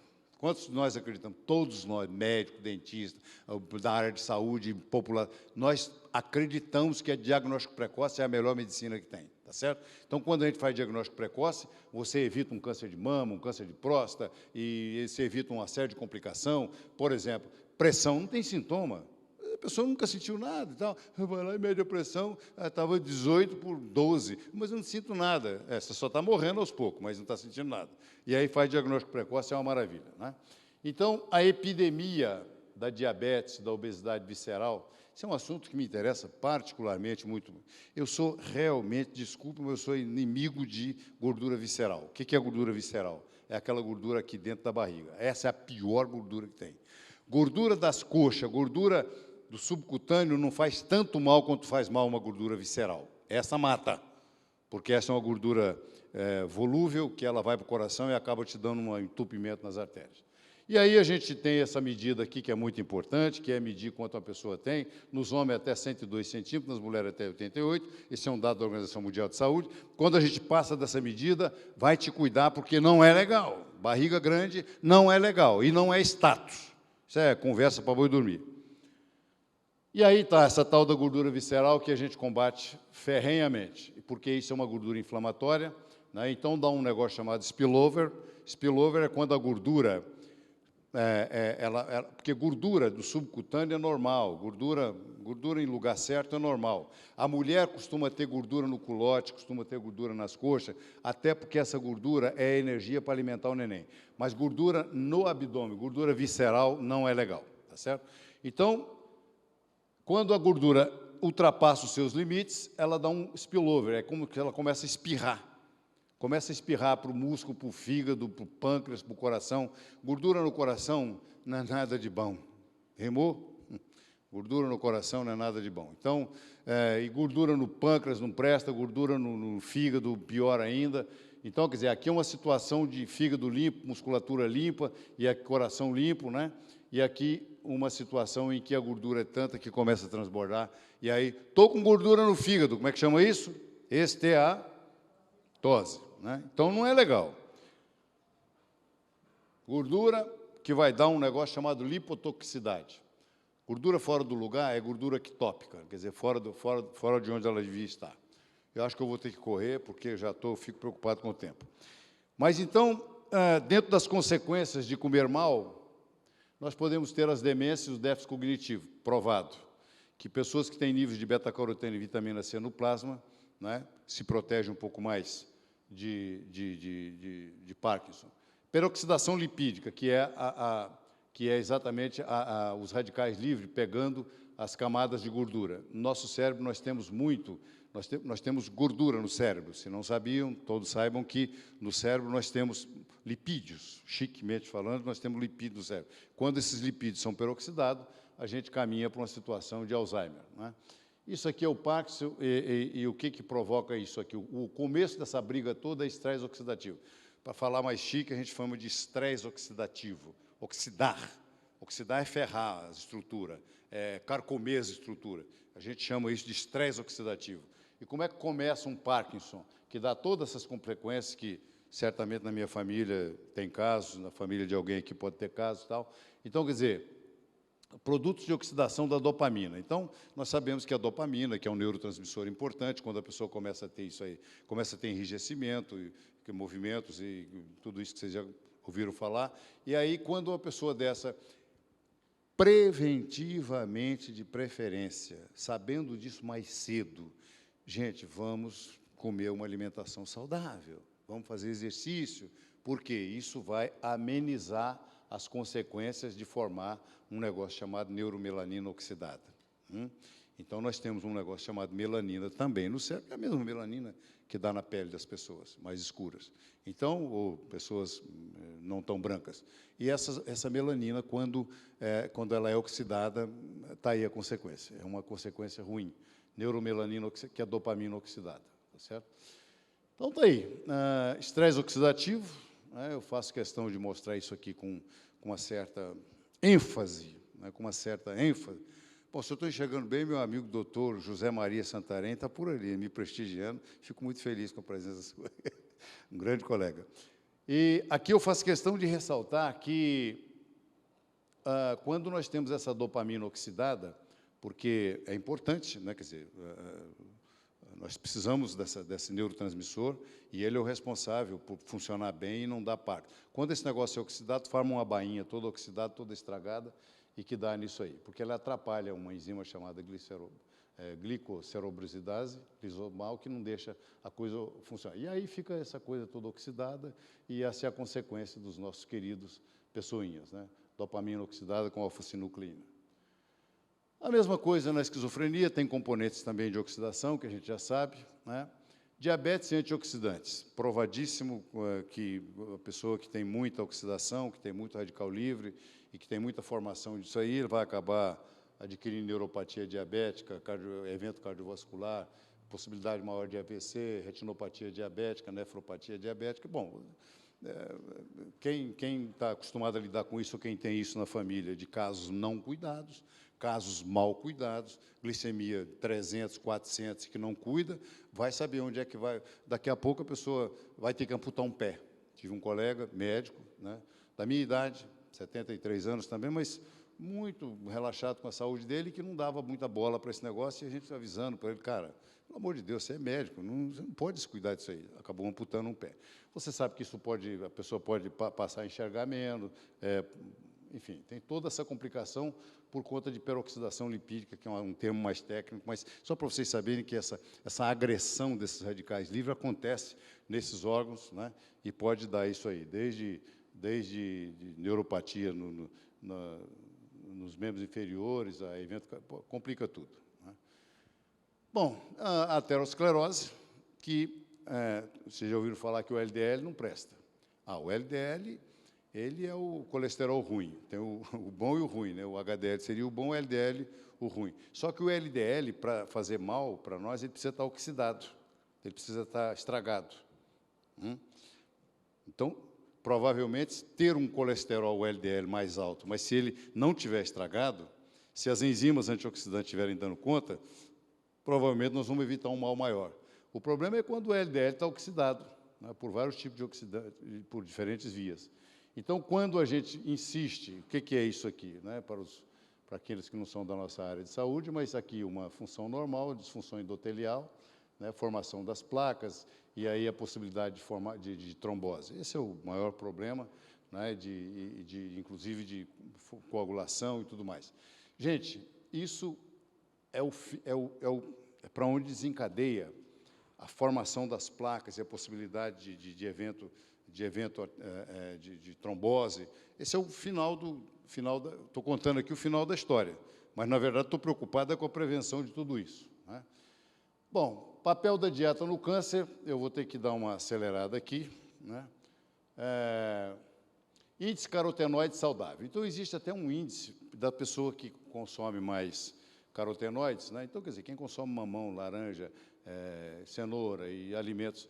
Quantos de nós acreditamos? Todos nós, médicos, dentistas, da área de saúde, popular, nós acreditamos que o diagnóstico precoce é a melhor medicina que tem, tá certo? Então, quando a gente faz diagnóstico precoce, você evita um câncer de mama, um câncer de próstata, e você evita uma série de complicações. Por exemplo, pressão não tem sintoma. A pessoa nunca sentiu nada e tal. Eu vou lá e mede a pressão, estava 18 por 12, mas eu não sinto nada. Você só está morrendo aos poucos, mas não está sentindo nada. E aí faz diagnóstico precoce, é uma maravilha, né? Então, a epidemia da diabetes, da obesidade visceral, isso é um assunto que me interessa particularmente muito. Eu sou realmente, desculpe, mas eu sou inimigo de gordura visceral. O que é gordura visceral? É aquela gordura aqui dentro da barriga. Essa é a pior gordura que tem. Gordura das coxas, gordura do subcutâneo não faz tanto mal quanto faz mal uma gordura visceral. Essa mata, porque essa é uma gordura volúvel, que ela vai para o coração e acaba te dando um entupimento nas artérias. E aí a gente tem essa medida aqui, que é muito importante, que é medir quanto a pessoa tem, nos homens até 102 centímetros, nas mulheres até 88, esse é um dado da Organização Mundial de Saúde. Quando a gente passa dessa medida, vai te cuidar, porque não é legal. Barriga grande não é legal, e não é status. Isso é conversa para boi dormir. E aí está essa tal da gordura visceral que a gente combate ferrenhamente, porque isso é uma gordura inflamatória, né? Então dá um negócio chamado spillover. Spillover é quando a gordura, porque gordura do subcutâneo é normal, gordura em lugar certo é normal. A mulher costuma ter gordura no culote, costuma ter gordura nas coxas, até porque essa gordura é energia para alimentar o neném. Mas gordura no abdômen, gordura visceral, não é legal, tá certo? Então, quando a gordura ultrapassa os seus limites, ela dá um spillover, é como que ela começa a espirrar. Começa a espirrar para o músculo, para o fígado, para o pâncreas, para o coração. Gordura no coração não é nada de bom. Rimou? Gordura no coração não é nada de bom. Então, e gordura no pâncreas não presta, gordura no fígado, pior ainda. Então, quer dizer, aqui é uma situação de fígado limpo, musculatura limpa e aqui coração limpo, né? E aqui uma situação em que a gordura é tanta que começa a transbordar. E aí, estou com gordura no fígado, como é que chama isso? Esteatose, né? Então, não é legal. Gordura que vai dar um negócio chamado lipotoxicidade. Gordura fora do lugar é gordura ectópica, quer dizer, fora de onde ela devia estar. Eu acho que eu vou ter que correr, porque já fico preocupado com o tempo. Mas, então, dentro das consequências de comer mal, nós podemos ter as demências e o déficit cognitivo, provado, que pessoas que têm níveis de beta-caroteno e vitamina C no plasma, né, se protegem um pouco mais de Parkinson. Peroxidação lipídica, que é exatamente os radicais livres pegando as camadas de gordura. No nosso cérebro, nós temos nós temos gordura no cérebro. Se não sabiam, todos saibam que no cérebro nós temos lipídios, chiquemente falando, nós temos lipídios no cérebro. Quando esses lipídios são peroxidados, a gente caminha para uma situação de Alzheimer, né? Isso aqui é o Parkinson, e o que provoca isso aqui? O começo dessa briga toda é estresse oxidativo. Para falar mais chique, a gente chama de estresse oxidativo. Oxidar. Oxidar é ferrar a estrutura, é carcomer a estrutura. A gente chama isso de estresse oxidativo. E como é que começa um Parkinson, que dá todas essas consequências que, certamente, na minha família tem casos, na família de alguém aqui pode ter casos e tal. Então, quer dizer, produtos de oxidação da dopamina. Então, nós sabemos que a dopamina, que é um neurotransmissor importante, quando a pessoa começa a ter isso aí, começa a ter enrijecimento, movimentos e tudo isso que vocês já ouviram falar. E aí, quando uma pessoa dessa, preventivamente, de preferência, sabendo disso mais cedo, gente, vamos comer uma alimentação saudável, vamos fazer exercício, porque isso vai amenizar as consequências de formar um negócio chamado neuromelanina oxidada. Então, nós temos um negócio chamado melanina também no cérebro, que é a mesma melanina que dá na pele das pessoas, mais escuras. Então, ou pessoas não tão brancas. E essa melanina, quando ela é oxidada, está aí a consequência. É uma consequência ruim. Neuromelanina, que é a dopamina oxidada. Tá certo? Então, está aí. Estresse oxidativo, né, eu faço questão de mostrar isso aqui com uma certa ênfase, né, com uma certa ênfase. Bom, se eu estou enxergando bem, meu amigo doutor José Maria Santarém está por ali, me prestigiando. Fico muito feliz com a presença sua. Um grande colega. E aqui eu faço questão de ressaltar que, quando nós temos essa dopamina oxidada, porque é importante, né, quer dizer, nós precisamos desse neurotransmissor, e ele é o responsável por funcionar bem e não dar parte. Quando esse negócio é oxidado, forma uma bainha toda oxidada, toda estragada, e que dá nisso aí, porque ela atrapalha uma enzima chamada glicocerebrosidase lisosomal, que não deixa a coisa funcionar. E aí fica essa coisa toda oxidada, e essa é a consequência dos nossos queridos pessoinhas, né? Dopamina oxidada com alfa-sinucleína. A mesma coisa na esquizofrenia, tem componentes também de oxidação, que a gente já sabe, né? Diabetes e antioxidantes. Provadíssimo que a pessoa que tem muita oxidação, que tem muito radical livre e que tem muita formação disso aí, ele vai acabar adquirindo neuropatia diabética, evento cardiovascular, possibilidade maior de AVC, retinopatia diabética, nefropatia diabética. Bom, quem está acostumado a lidar com isso, ou quem tem isso na família, de casos não cuidados, casos mal cuidados, glicemia 300, 400, que não cuida, vai saber onde é que vai. Daqui a pouco a pessoa vai ter que amputar um pé. Tive um colega médico, né, da minha idade, 73 anos também, mas muito relaxado com a saúde dele, que não dava muita bola para esse negócio, e a gente avisando para ele, cara, pelo amor de Deus, você é médico, você não pode descuidar disso aí. Acabou amputando um pé. Você sabe que isso pode, a pessoa pode passar a enxergar menos, enfim, tem toda essa complicação por conta de peroxidação lipídica, que é um termo mais técnico, mas só para vocês saberem que essa agressão desses radicais livres acontece nesses órgãos, né, e pode dar isso aí, desde neuropatia nos membros inferiores, a evento, complica tudo, né? Bom, a aterosclerose, que vocês já ouviram falar que o LDL não presta. O LDL, ele é o colesterol ruim, tem o bom e o ruim, né? O HDL seria o bom, o LDL o ruim. Só que o LDL, para fazer mal para nós, ele precisa estar oxidado, ele precisa estar estragado. Então, provavelmente, ter um colesterol LDL mais alto, mas se ele não tiver estragado, se as enzimas antioxidantes estiverem dando conta, provavelmente nós vamos evitar um mal maior. O problema é quando o LDL está oxidado, né, por vários tipos de oxidantes, por diferentes vias. Então, quando a gente insiste, o que é isso aqui, né, para aqueles que não são da nossa área de saúde, mas aqui uma função disfunção endotelial, né, formação das placas, e aí a possibilidade de trombose. Esse é o maior problema, né, inclusive de coagulação e tudo mais. Gente, isso é para onde desencadeia a formação das placas e a possibilidade de evento de trombose. Esse é o estou contando aqui o final da história, mas, na verdade, estou preocupado com a prevenção de tudo isso, né? Bom, papel da dieta no câncer, eu vou ter que dar uma acelerada aqui, né? Índice carotenoide saudável. Então, existe até um índice da pessoa que consome mais carotenoides, né? Então, quer dizer, quem consome mamão, laranja, cenoura e alimentos,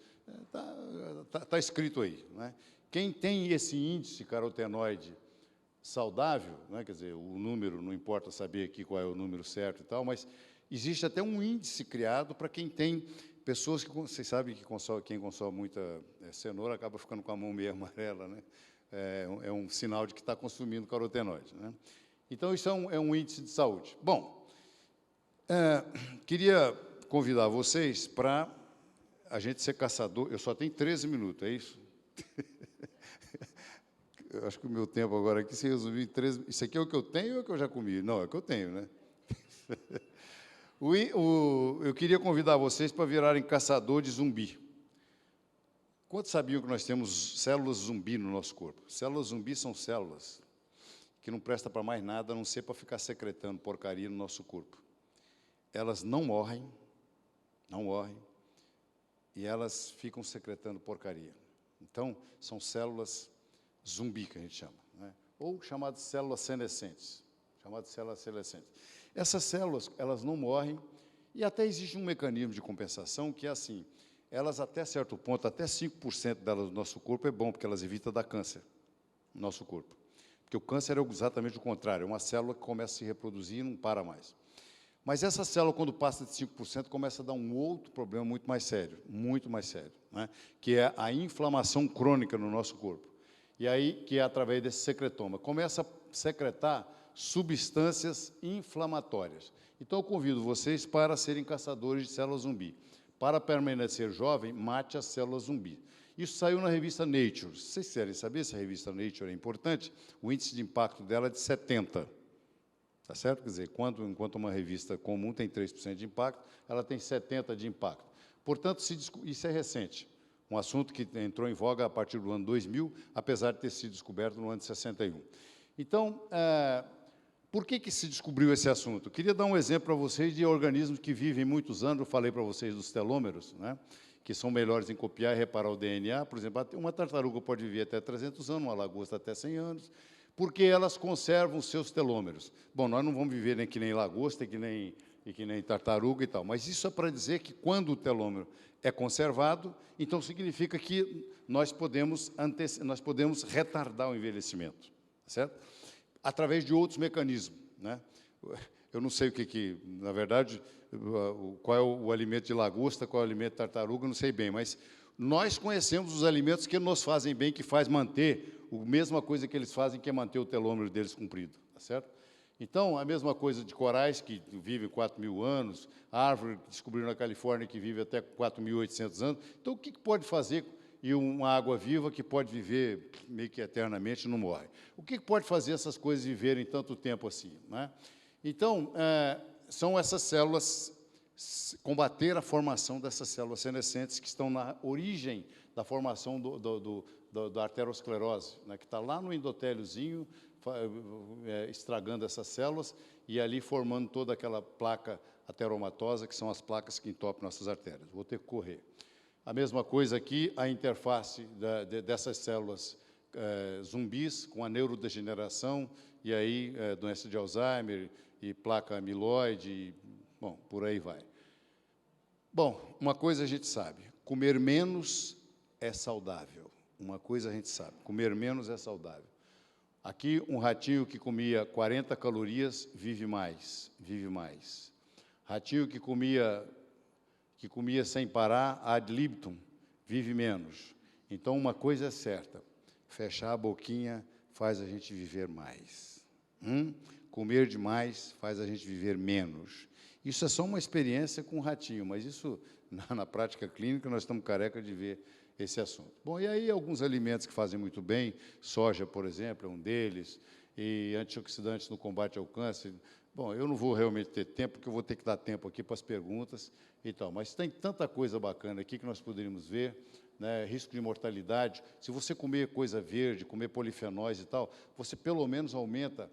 tá escrito aí, né? Quem tem esse índice carotenoide saudável, né? Quer dizer, o número, não importa saber aqui qual é o número certo e tal, mas existe até um índice criado para quem tem pessoas que, vocês sabem que quem consome muita cenoura acaba ficando com a mão meio amarela, né? É um sinal de que está consumindo carotenoide, né? Então, isso é um índice de saúde. Bom, queria convidar vocês para a gente ser caçador. Eu só tenho 13 minutos, é isso? Eu acho que o meu tempo agora aqui se resumiu em 13... Isso aqui é o que eu tenho ou é o que eu já comi? Não, é o que eu tenho, né? Eu queria convidar vocês para virarem caçador de zumbi. Quantos sabiam que nós temos células zumbi no nosso corpo? Células zumbi são células que não prestam para mais nada, a não ser para ficar secretando porcaria no nosso corpo. Elas não morrem, e elas ficam secretando porcaria. Então, são células zumbi, que a gente chama, né? Ou chamadas células senescentes. Essas células, elas não morrem, e até existe um mecanismo de compensação que é assim, elas até certo ponto, até 5% delas do nosso corpo é bom, porque elas evitam dar câncer no nosso corpo. Porque o câncer é exatamente o contrário, é uma célula que começa a se reproduzir e não para mais. Mas essa célula, quando passa de 5%, começa a dar um outro problema muito mais sério, né? Que é a inflamação crônica no nosso corpo. E aí, que é através desse secretoma. Começa a secretar substâncias inflamatórias. Então, eu convido vocês para serem caçadores de células zumbi. Para permanecer jovem, mate as células zumbi. Isso saiu na revista Nature. Se vocês querem saber se a revista Nature é importante, o índice de impacto dela é de 70. Tá certo? Quer dizer, enquanto uma revista comum tem 3% de impacto, ela tem 70% de impacto. Portanto, isso é recente. Um assunto que entrou em voga a partir do ano 2000, apesar de ter sido descoberto no ano de 61. Então, por que se descobriu esse assunto? Eu queria dar um exemplo para vocês de organismos que vivem muitos anos. Eu falei para vocês dos telômeros, né, que são melhores em copiar e reparar o DNA. Por exemplo, uma tartaruga pode viver até 300 anos, uma lagosta até 100 anos, porque elas conservam os seus telômeros. Bom, nós não vamos viver nem que nem lagosta, que nem tartaruga e tal, mas isso é para dizer que, quando o telômero é conservado, então significa que nós podemos retardar o envelhecimento, certo? Através de outros mecanismos, né? Eu não sei na verdade, qual é o alimento de lagosta, qual é o alimento de tartaruga, não sei bem, mas nós conhecemos os alimentos que nos fazem bem, que faz manter a mesma coisa que eles fazem, que é manter o telômero deles comprido, tá certo? Então, a mesma coisa de corais, que vivem 4.000 anos, árvore que descobriram na Califórnia, que vive até 4.800 anos. Então, o que pode fazer? E uma água viva que pode viver meio que eternamente, não morre. O que pode fazer essas coisas viverem tanto tempo assim, né? Então, são essas células, combater a formação dessas células senescentes que estão na origem da formação da arteriosclerose, né, que está lá no endotéliozinho, estragando essas células e ali formando toda aquela placa ateromatosa, que são as placas que entopem nossas artérias. Vou ter que correr. A mesma coisa aqui, a interface dessas células zumbis com a neurodegeneração, e aí doença de Alzheimer e placa amiloide, bom, por aí vai. Bom, uma coisa a gente sabe, comer menos é saudável. Uma coisa a gente sabe, comer menos é saudável. Aqui, um ratinho que comia 40 calorias vive mais, vive mais. Ratinho que comia sem parar, ad libitum, vive menos. Então, uma coisa é certa, fechar a boquinha faz a gente viver mais. Comer demais faz a gente viver menos. Isso é só uma experiência com o ratinho, mas isso, na prática clínica, nós estamos careca de ver esse assunto. Bom, e aí alguns alimentos que fazem muito bem, soja, por exemplo, é um deles, e antioxidantes no combate ao câncer. Bom, eu não vou realmente ter tempo, porque eu vou ter que dar tempo aqui para as perguntas e tal, mas tem tanta coisa bacana aqui que nós poderíamos ver, né? Risco de mortalidade. Se você comer coisa verde, comer polifenóis e tal, você pelo menos aumenta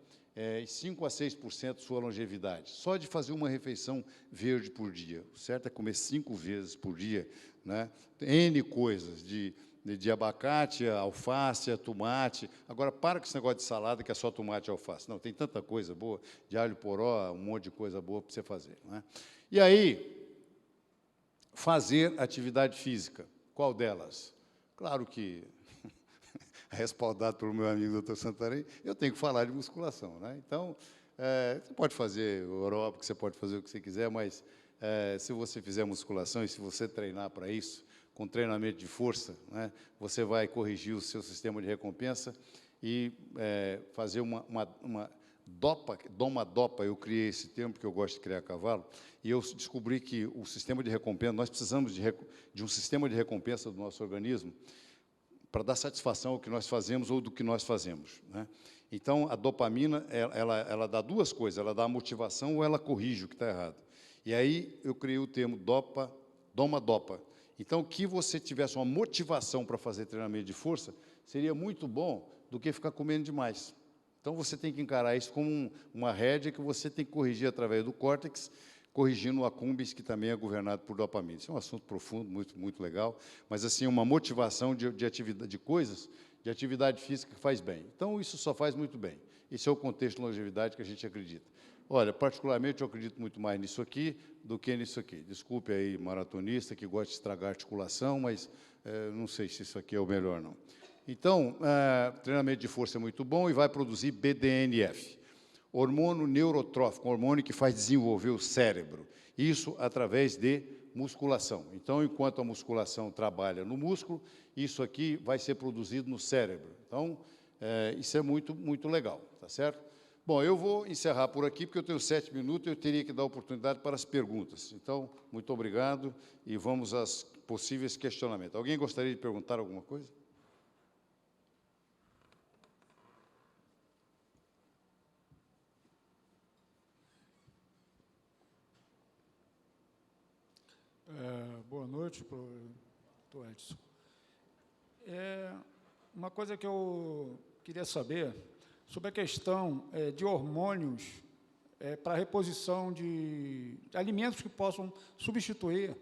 5 a 6% sua longevidade, só de fazer uma refeição verde por dia. O certo é comer 5 vezes por dia, né? N coisas, de abacate, alface, tomate. Agora, para com esse negócio de salada, que é só tomate e alface. Não, tem tanta coisa boa, de alho poró, um monte de coisa boa para você fazer, né? E aí, fazer atividade física. Qual delas? Claro que, respaldado pelo meu amigo Dr. Santarém, eu tenho que falar de musculação, né? Então, você pode fazer aeróbico, você pode fazer o que você quiser, mas se você fizer musculação e se você treinar para isso, com treinamento de força, né, você vai corrigir o seu sistema de recompensa e fazer uma dopa, eu criei esse termo porque eu gosto de criar cavalo, e eu descobri que o sistema de recompensa, nós precisamos de um sistema de recompensa do nosso organismo para dar satisfação ao que nós fazemos ou do que nós fazemos, né? Então, a dopamina, ela dá duas coisas, ela dá a motivação ou ela corrige o que está errado. E aí eu criei o termo doma-dopa. Então, que você tivesse uma motivação para fazer treinamento de força, seria muito bom do que ficar comendo demais. Então, você tem que encarar isso como uma rédea que você tem que corrigir através do córtex, corrigindo o acúmbens, que também é governado por dopamina. Isso é um assunto profundo, muito, muito legal, mas, assim, uma motivação de atividade, de coisas, de atividade física que faz bem. Então, isso só faz muito bem. Esse é o contexto de longevidade que a gente acredita. Olha, particularmente, eu acredito muito mais nisso aqui do que nisso aqui. Desculpe aí, maratonista, que gosta de estragar a articulação, mas não sei se isso aqui é o melhor, não. Então, treinamento de força é muito bom e vai produzir BDNF. hormônio neurotrófico, um hormônio que faz desenvolver o cérebro. Isso através de musculação. Então, enquanto a musculação trabalha no músculo, isso aqui vai ser produzido no cérebro. Então, isso é muito, muito legal, tá certo? Bom, eu vou encerrar por aqui, porque eu tenho 7 minutos e eu teria que dar oportunidade para as perguntas. Então, muito obrigado e vamos aos possíveis questionamentos. Alguém gostaria de perguntar alguma coisa? Boa noite, doutor Edson. Uma coisa que eu queria saber sobre a questão de hormônios para a reposição de alimentos que possam substituir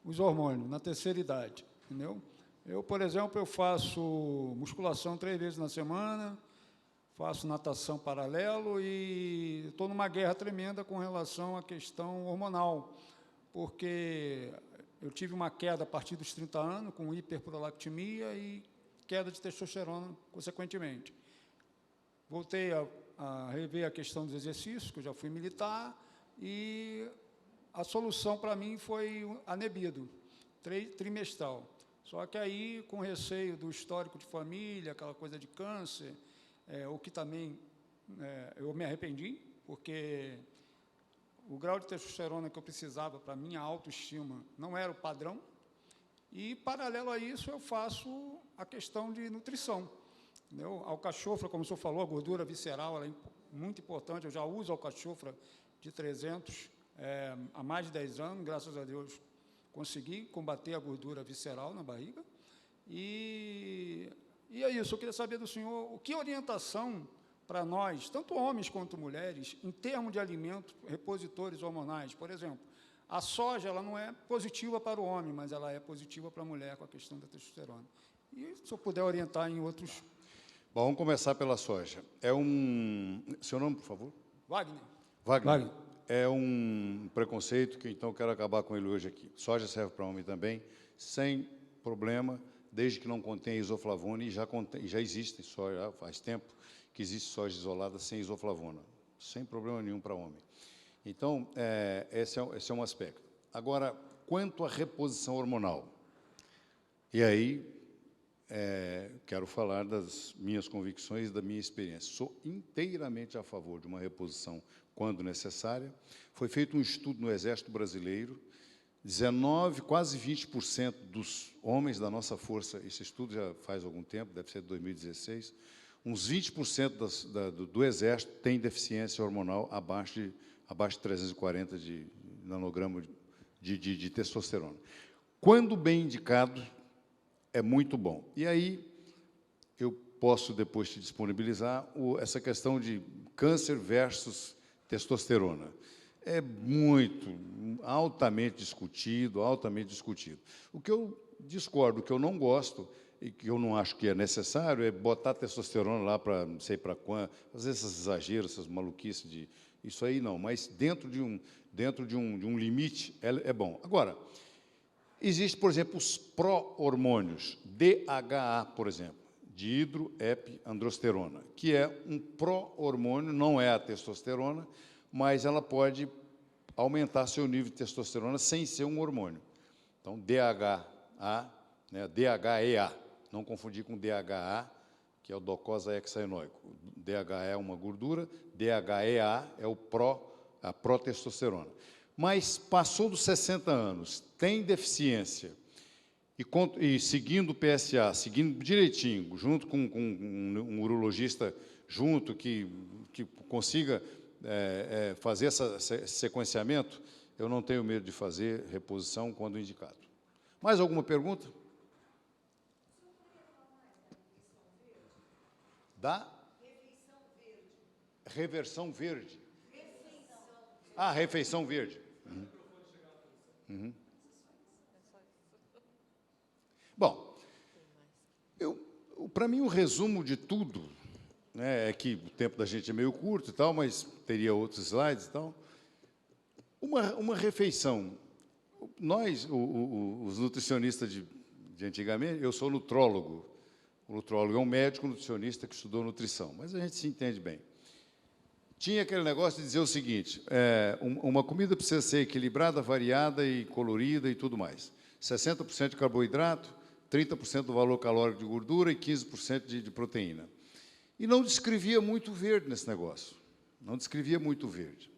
os hormônios na terceira idade, entendeu? Eu, por exemplo, eu faço musculação 3 vezes na semana, faço natação paralelo e estou numa guerra tremenda com relação à questão hormonal, porque eu tive uma queda a partir dos 30 anos, com hiperprolactimia e queda de testosterona, consequentemente. Voltei a rever a questão dos exercícios, que eu já fui militar, e a solução para mim foi a Nebido, trimestral. Só que aí, com receio do histórico de família, aquela coisa de câncer, o que também eu me arrependi, porque o grau de testosterona que eu precisava para minha autoestima não era o padrão, e, paralelo a isso, eu faço a questão de nutrição. Entendeu? A alcachofra, como o senhor falou, a gordura visceral ela é muito importante, eu já uso alcachofra de 300 há mais de 10 anos, graças a Deus, consegui combater a gordura visceral na barriga, e é isso, eu queria saber do senhor, que orientação para nós, tanto homens quanto mulheres, em termos de alimentos, repositores hormonais, por exemplo, a soja ela não é positiva para o homem, mas ela é positiva para a mulher com a questão da testosterona. E se eu puder orientar em outros... Bom, vamos começar pela soja. Seu nome, por favor? Wagner. Wagner. É um preconceito que, então, eu quero acabar com ele hoje aqui. Soja serve para homem também, sem problema, desde que não contenha isoflavona, e já existe soja, faz tempo que existe soja isolada sem isoflavona, sem problema nenhum para homem. Então, esse é um aspecto. Agora, quanto à reposição hormonal, e aí quero falar das minhas convicções e da minha experiência. Sou inteiramente a favor de uma reposição quando necessária. Foi feito um estudo no Exército Brasileiro, 19, quase 20% dos homens da nossa força, esse estudo já faz algum tempo, deve ser de 2016, uns 20% do Exército tem deficiência hormonal abaixo de 340 de nanograma de testosterona. Quando bem indicado, é muito bom. E aí, eu posso depois te disponibilizar essa questão de câncer versus testosterona. É altamente discutido. O que eu discordo, o que eu não gosto, e que eu não acho que é necessário, é botar testosterona lá para não sei para quando, fazer esses exageros, essas maluquices de... Isso aí não, mas dentro de um limite é bom. Agora, existe, por exemplo, os pró-hormônios, DHA, por exemplo, dihidroepiandrosterona, que é um pró-hormônio, não é a testosterona, mas ela pode aumentar seu nível de testosterona sem ser um hormônio. Então, DHA, né, DHEA, não confundir com DHA, que é o docosa hexaenóico. DHA é uma gordura, DHEA é a protestosterona. Mas passou dos 60 anos, tem deficiência, e seguindo o PSA, seguindo direitinho, junto com um urologista junto, que consiga fazer esse sequenciamento, eu não tenho medo de fazer reposição quando indicado. Mais alguma pergunta? Da? Reversão verde. Refeição verde. Bom, para mim, o resumo de tudo, né, é que o tempo da gente é meio curto e tal, mas teria outros slides e tal. Uma refeição. Nós, os nutricionistas de antigamente, eu sou nutrólogo. O nutrólogo é um médico nutricionista que estudou nutrição, mas a gente se entende bem. tinha aquele negócio de dizer o seguinte, uma comida precisa ser equilibrada, variada e colorida e tudo mais. 60% de carboidrato, 30% do valor calórico de gordura e 15% de proteína. E não descrevia muito verde nesse negócio. Não descrevia muito verde.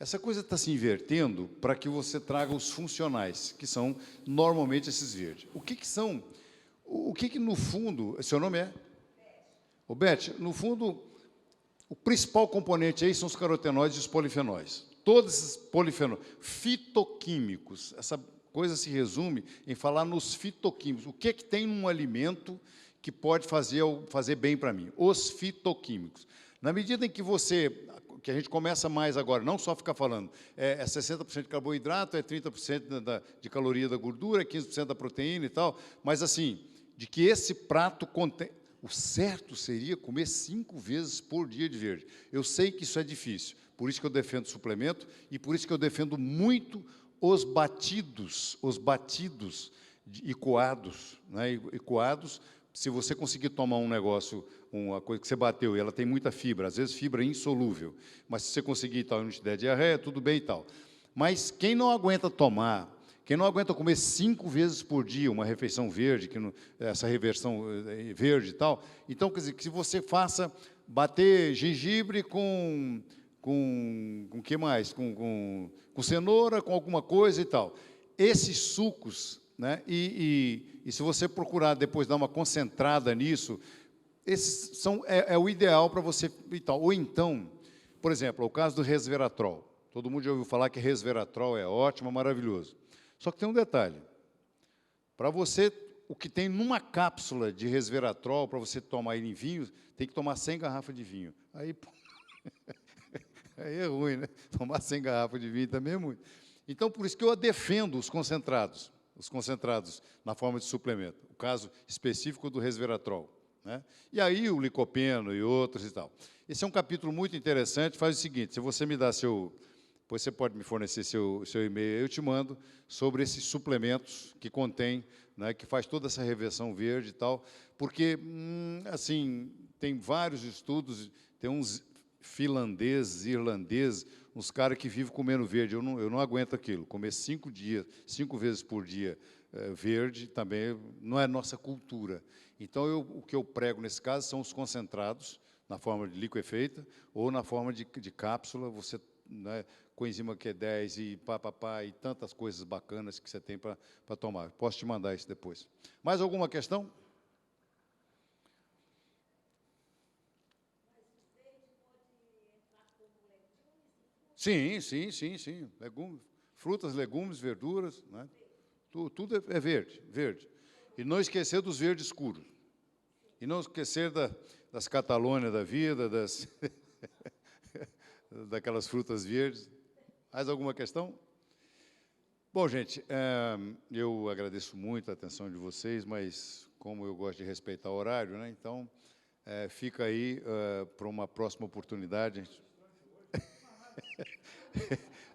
Essa coisa está se invertendo para que você traga os funcionais, que são normalmente esses verdes. O que são? O que no fundo... Seu nome é? Ô, Beth, no fundo, o principal componente aí são os carotenoides e os polifenóis. Todos esses polifenóis, fitoquímicos, essa coisa se resume em falar nos fitoquímicos. O que tem num alimento que pode fazer bem para mim? Os fitoquímicos. Na medida em que que a gente começa mais agora, não só ficar falando, é 60% de carboidrato, é 30% de caloria da gordura, é 15% da proteína e tal, mas assim, de que esse prato contém... O certo seria comer 5 vezes por dia de verde. Eu sei que isso é difícil, por isso que eu defendo suplemento e por isso que eu defendo muito os batidos e coados, né? E coados, se você conseguir tomar um negócio, uma coisa que você bateu e ela tem muita fibra, às vezes fibra insolúvel, mas se você conseguir tal, não te der diarreia, tudo bem e tal. Mas quem não aguenta tomar, quem não aguenta comer 5 vezes por dia uma refeição verde, essa reversão verde e tal, então, quer dizer, que se você faça bater gengibre com que mais? Com cenoura, com alguma coisa e tal. Esses sucos, né? E se você procurar depois dar uma concentrada nisso, esses é o ideal para você e tal. Ou então, por exemplo, o caso do resveratrol. Todo mundo já ouviu falar que resveratrol é ótimo, maravilhoso. Só que tem um detalhe. Para você, o que tem numa cápsula de resveratrol, para você tomar ele em vinho, tem que tomar 100 garrafas de vinho. Aí é ruim, né? Tomar 100 garrafas de vinho também é muito. Então, por isso que eu defendo os concentrados na forma de suplemento. O caso específico do resveratrol, né? E aí o licopeno e outros e tal. Esse é um capítulo muito interessante. Faz o seguinte, se você me dá depois você pode me fornecer seu e-mail, eu te mando sobre esses suplementos que contém, né, que faz toda essa reversão verde e tal, porque, assim, tem vários estudos, tem uns finlandeses, irlandeses, uns caras que vivem comendo verde. Eu não aguento aquilo. Comer 5 vezes por dia verde também não é nossa cultura. Então, o que eu prego nesse caso são os concentrados, na forma de liquefeita, ou na forma de cápsula, você, né, coenzima Q10 e e tantas coisas bacanas que você tem para tomar. Posso te mandar isso depois. Mais alguma questão? Sim. Legumes, frutas, legumes, verduras, né? Tudo é verde. E não esquecer dos verdes escuros. E não esquecer das Catalônia da vida, daquelas frutas verdes. Mais alguma questão? Bom, gente, eu agradeço muito a atenção de vocês, mas como eu gosto de respeitar o horário, né, então fica aí para uma próxima oportunidade.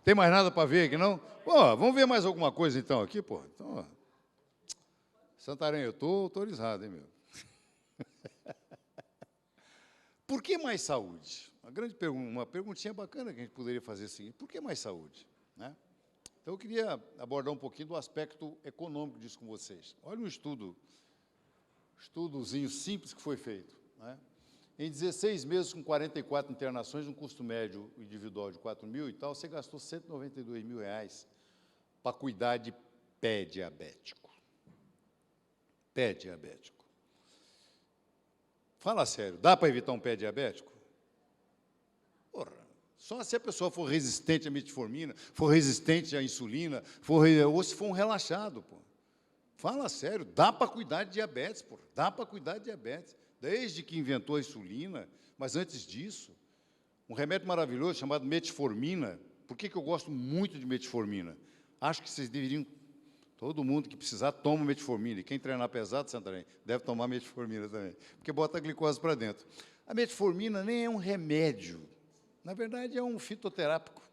Tem mais nada para ver aqui, não? Pô, vamos ver mais alguma coisa, então, aqui, pô. Então, ó. Santarém, eu estou autorizado, hein, meu? Por que mais saúde? Uma perguntinha bacana que a gente poderia fazer assim, por que mais saúde? Né? Então, eu queria abordar um pouquinho do aspecto econômico disso com vocês. Olha um estudozinho simples que foi feito, né? Em 16 meses, com 44 internações, um custo médio individual de 4 mil e tal, você gastou R$192 mil para cuidar de pé diabético. Pé diabético. Fala sério, dá para evitar um pé diabético? Porra, só se a pessoa for resistente à metformina, for resistente à insulina, ou se for um relaxado, pô. Fala sério, dá para cuidar de diabetes, pô. Dá para cuidar de diabetes. Desde que inventou a insulina, mas antes disso, um remédio maravilhoso chamado metformina. Por que eu gosto muito de metformina? Acho que vocês deveriam, todo mundo que precisar, toma metformina. E quem treinar pesado, Santarém, deve tomar metformina também, porque bota a glicose para dentro. A metformina nem é um remédio. Na verdade, é um fitoterápico,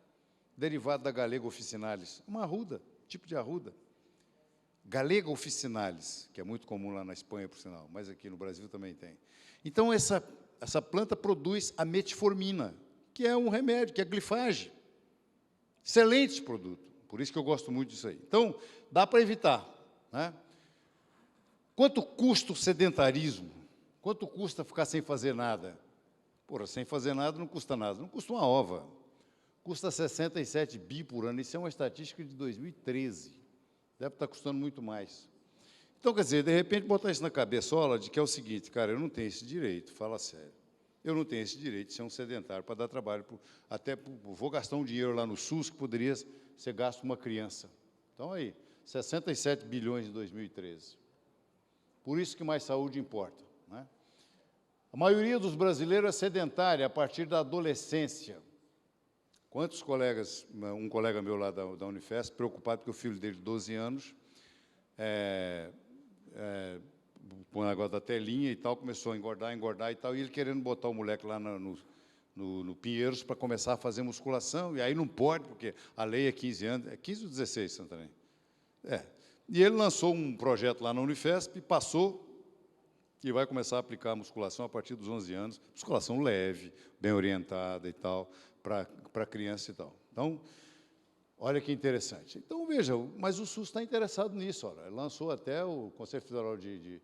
derivado da Galega officinalis, uma arruda, tipo de arruda. Galega officinalis, que é muito comum lá na Espanha, por sinal, mas aqui no Brasil também tem. Então, essa planta produz a metformina, que é um remédio, que é glifage. Excelente produto. Por isso que eu gosto muito disso aí. Então, dá para evitar, né? Quanto custa o sedentarismo? Quanto custa ficar sem fazer nada? Porra, sem fazer nada não custa nada. Não custa uma ova. Custa 67 bi por ano. Isso é uma estatística de 2013. Deve estar custando muito mais. Então, quer dizer, de repente, botar isso na cabeçola de que é o seguinte, cara, eu não tenho esse direito, fala sério. Eu não tenho esse direito de ser um sedentário para dar trabalho. Vou gastar um dinheiro lá no SUS que poderia ser gasto uma criança. Então, aí, 67 bilhões em 2013. Por isso que mais saúde importa, né? A maioria dos brasileiros é sedentária a partir da adolescência. Quantos colegas, um colega meu lá da Unifesp, preocupado porque o filho dele, de 12 anos, com o negócio da telinha e tal, começou a engordar e tal, e ele querendo botar o moleque lá no Pinheiros para começar a fazer musculação, e aí não pode, porque a lei é 15 anos, é 15 ou 16, Santarém? E ele lançou um projeto lá na Unifesp, passou, e vai começar a aplicar a musculação a partir dos 11 anos, musculação leve, bem orientada e tal, para criança e tal. Então, olha que interessante. Então, veja, mas o SUS está interessado nisso. Olha, lançou até o Conselho Federal de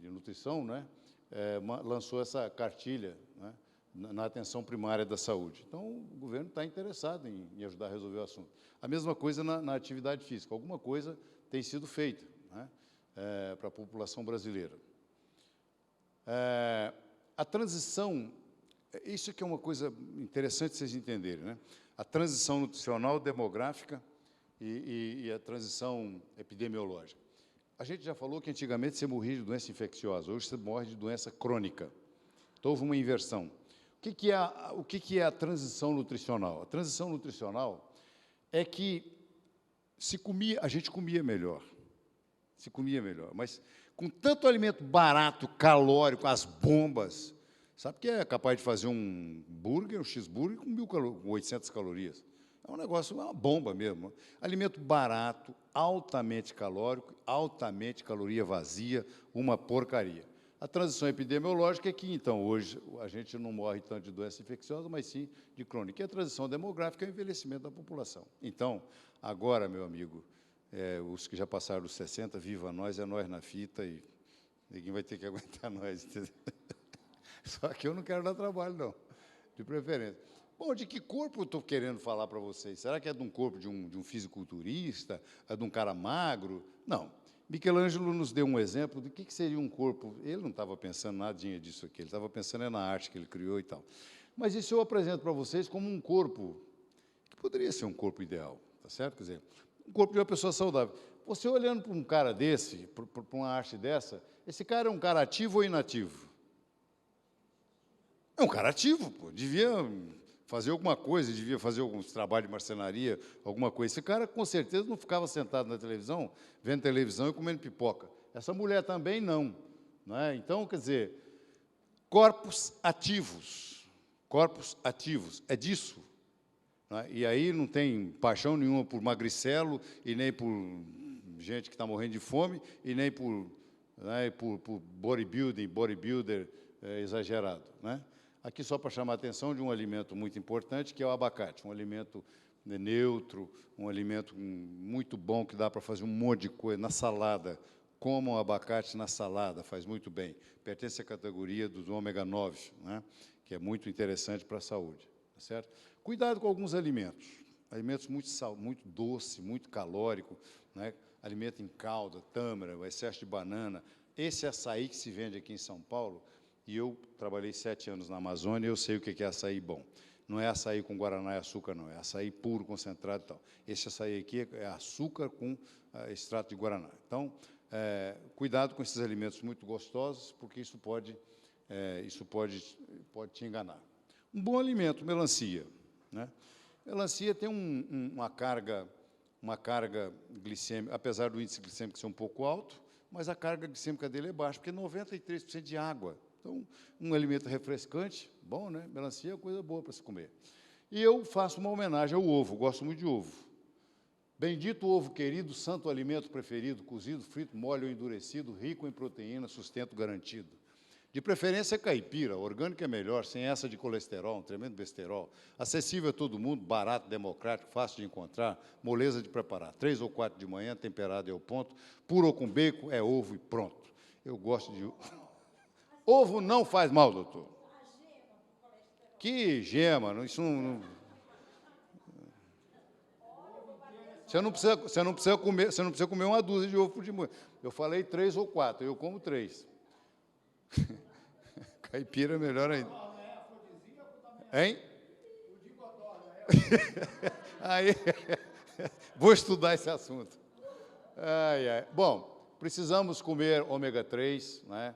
Nutrição, né? Lançou essa cartilha, né? Na atenção primária da saúde. Então, o governo está interessado em ajudar a resolver o assunto. A mesma coisa na atividade física. Alguma coisa tem sido feita, né? Para a população brasileira. A transição, isso que é uma coisa interessante vocês entenderem, né? A transição nutricional, demográfica e a transição epidemiológica. A gente já falou que antigamente você morria de doença infecciosa, hoje você morre de doença crônica. Então, houve uma inversão. O que é a transição nutricional? A transição nutricional é que a gente comia melhor. Se comia melhor, mas com tanto alimento barato, calórico, as bombas, sabe que é capaz de fazer um burger, um cheeseburger com 800 calorias. É um negócio, uma bomba mesmo. Alimento barato, altamente calórico, altamente caloria vazia, uma porcaria. A transição epidemiológica é que, então, hoje, a gente não morre tanto de doença infecciosa, mas sim de crônica. E a transição demográfica é o envelhecimento da população. Então, agora, meu amigo, os que já passaram dos 60, viva nós, é nós na fita, e ninguém vai ter que aguentar nós. Entendeu? Só que eu não quero dar trabalho, não, de preferência. Bom, de que corpo eu estou querendo falar para vocês? Será que é de um corpo de um fisiculturista? É de um cara magro? Não. Michelangelo nos deu um exemplo de que seria um corpo. Ele não estava pensando nadinha disso aqui, ele estava pensando na arte que ele criou e tal. Mas isso eu apresento para vocês como um corpo que poderia ser um corpo ideal, tá certo? Quer dizer, um corpo de uma pessoa saudável. Você olhando para um cara desse, para uma arte dessa, esse cara é um cara ativo ou inativo? É um cara ativo, pô. Devia fazer alguma coisa, devia fazer algum trabalho de marcenaria, alguma coisa. Esse cara, com certeza, não ficava sentado na televisão, vendo televisão e comendo pipoca. Essa mulher também não. É? Então, quer dizer, corpos ativos, é disso. É? E aí não tem paixão nenhuma por magricelo, e nem por gente que está morrendo de fome, e nem por bodybuilder exagerado. Né? Aqui só para chamar a atenção de um alimento muito importante, que é o abacate, um alimento neutro, um alimento muito bom, que dá para fazer um monte de coisa. Na salada, comam o abacate na salada, faz muito bem. Pertence à categoria do ômega 9, né? Que é muito interessante para a saúde. Tá certo? Cuidado com alguns alimentos. Alimentos muito doce, muito calórico, né? Alimento em calda, tâmara, o excesso de banana. Esse açaí que se vende aqui em São Paulo, e eu trabalhei 7 anos na Amazônia, eu sei o que é açaí bom. Não é açaí com guaraná e açúcar, não. É açaí puro, concentrado e tal. Esse açaí aqui é açúcar com extrato de guaraná. Então, cuidado com esses alimentos muito gostosos, porque isso pode te enganar. Um bom alimento, melancia. Né? Melancia tem uma carga glicêmica, apesar do índice glicêmico ser um pouco alto, mas a carga glicêmica dele é baixa, porque é 93% de água. Então, um alimento refrescante, bom, né? Melancia é coisa boa para se comer. E eu faço uma homenagem ao ovo, gosto muito de ovo. Bendito ovo querido, santo alimento preferido, cozido, frito, mole ou endurecido, rico em proteína, sustento garantido. De preferência caipira, orgânico é melhor, sem essa de colesterol, um tremendo besterol. Acessível a todo mundo, barato, democrático, fácil de encontrar, moleza de preparar. 3 ou 4 de manhã, temperado é o ponto. Puro ou com bacon, é ovo e pronto. Eu gosto de... Ovo não faz mal, doutor. Que gema, isso não... Você não precisa comer uma dúzia de ovo por dia. Eu falei 3 ou 4, eu como 3. Caipira é melhor ainda. Hein? Aí, vou estudar esse assunto. Ai, ai. Bom, precisamos comer ômega 3, né?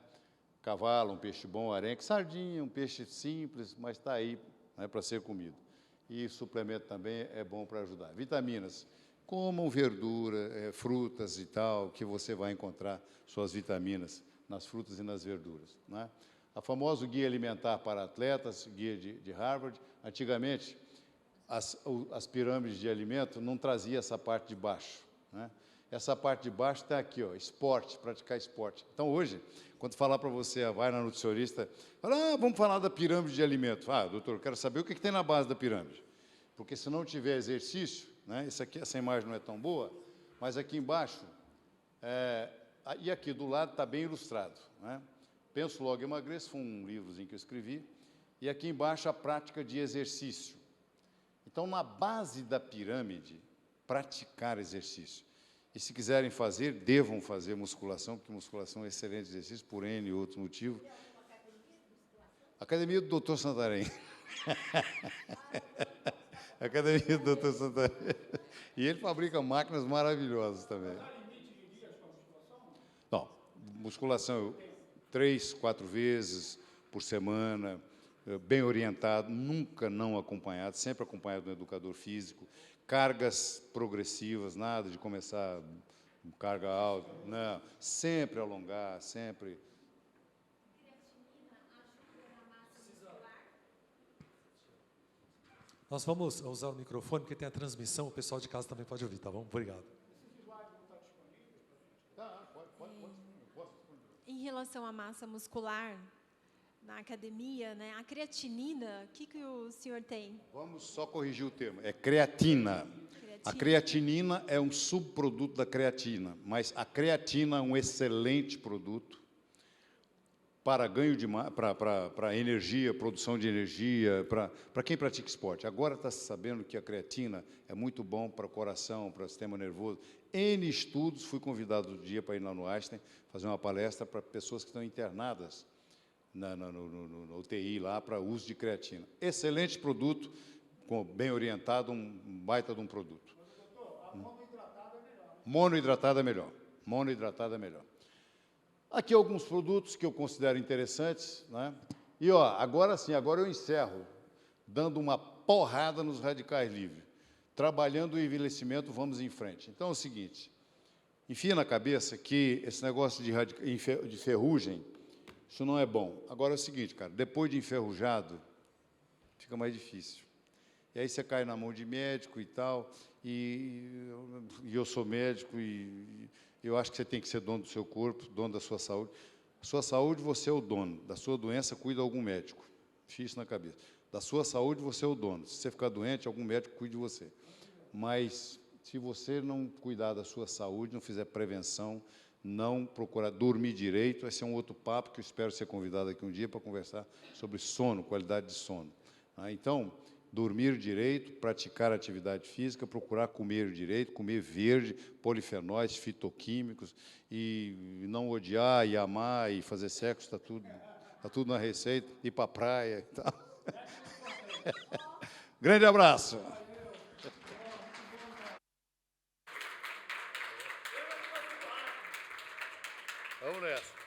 Cavalo, um peixe bom, arenque, sardinha, um peixe simples, mas está aí, né, para ser comido. E suplemento também é bom para ajudar. Vitaminas. Comam verdura, frutas e tal, que você vai encontrar suas vitaminas nas frutas e nas verduras, né? A famosa guia alimentar para atletas, guia de Harvard, antigamente, as pirâmides de alimento não traziam essa parte de baixo, né? Essa parte de baixo está aqui, ó, esporte, praticar esporte. Então, hoje, quando falar para você, vai na nutricionista, fala, vamos falar da pirâmide de alimento. Doutor, quero saber o que tem na base da pirâmide. Porque se não tiver exercício, né, essa imagem não é tão boa, mas aqui embaixo, e aqui do lado está bem ilustrado, né? Penso Logo Emagreço, foi um livrozinho que eu escrevi, e aqui embaixo a prática de exercício. Então, na base da pirâmide, praticar exercício. E se quiserem fazer, devam fazer musculação, porque musculação é um excelente exercício, por N e outro motivo. Academia do Dr. Santarém. Academia do Dr. Santarém. E ele fabrica máquinas maravilhosas também. Não, musculação 3, 4 vezes por semana, bem orientado, nunca não acompanhado, sempre acompanhado de um educador físico, cargas progressivas, nada de começar carga alta, não, sempre alongar, sempre. Nós vamos usar o microfone, porque tem a transmissão, o pessoal de casa também pode ouvir, tá bom? Obrigado. Em relação à massa muscular, na academia, né, a creatinina, o que o senhor tem? Vamos só corrigir o termo, é creatina. A creatinina é um subproduto da creatina, mas a creatina é um excelente produto para ganho de para energia, produção de energia, para quem pratica esporte. Agora está se sabendo que a creatina é muito bom para o coração, para o sistema nervoso. N estudos, fui convidado um dia para ir lá no Einstein, fazer uma palestra para pessoas que estão internadas no UTI lá para uso de creatina. Excelente produto, bem orientado, um baita de um produto. Mas, doutor, a monoidratada é melhor. Monoidratada é melhor. Monoidratada é melhor. Aqui alguns produtos que eu considero interessantes, né? E agora sim, agora eu encerro, dando uma porrada nos radicais livres. Trabalhando o envelhecimento, vamos em frente. Então é o seguinte, enfia na cabeça que esse negócio de ferrugem, isso não é bom. Agora é o seguinte, cara, depois de enferrujado, fica mais difícil. E aí você cai na mão de médico e tal, e eu sou médico e eu acho que você tem que ser dono do seu corpo, dono da sua saúde. A sua saúde, você é o dono. Da sua doença, cuida algum médico. Fique isso na cabeça. Da sua saúde, você é o dono. Se você ficar doente, algum médico cuide de você. Mas, se você não cuidar da sua saúde, não fizer prevenção, não procurar dormir direito, esse é um outro papo que eu espero ser convidado aqui um dia para conversar sobre sono, qualidade de sono. Então, dormir direito, praticar atividade física, procurar comer direito, comer verde, polifenóis, fitoquímicos, e não odiar, e amar, e fazer sexo, está tudo na receita, ir para a praia e tal. Grande abraço. Vamos nessa.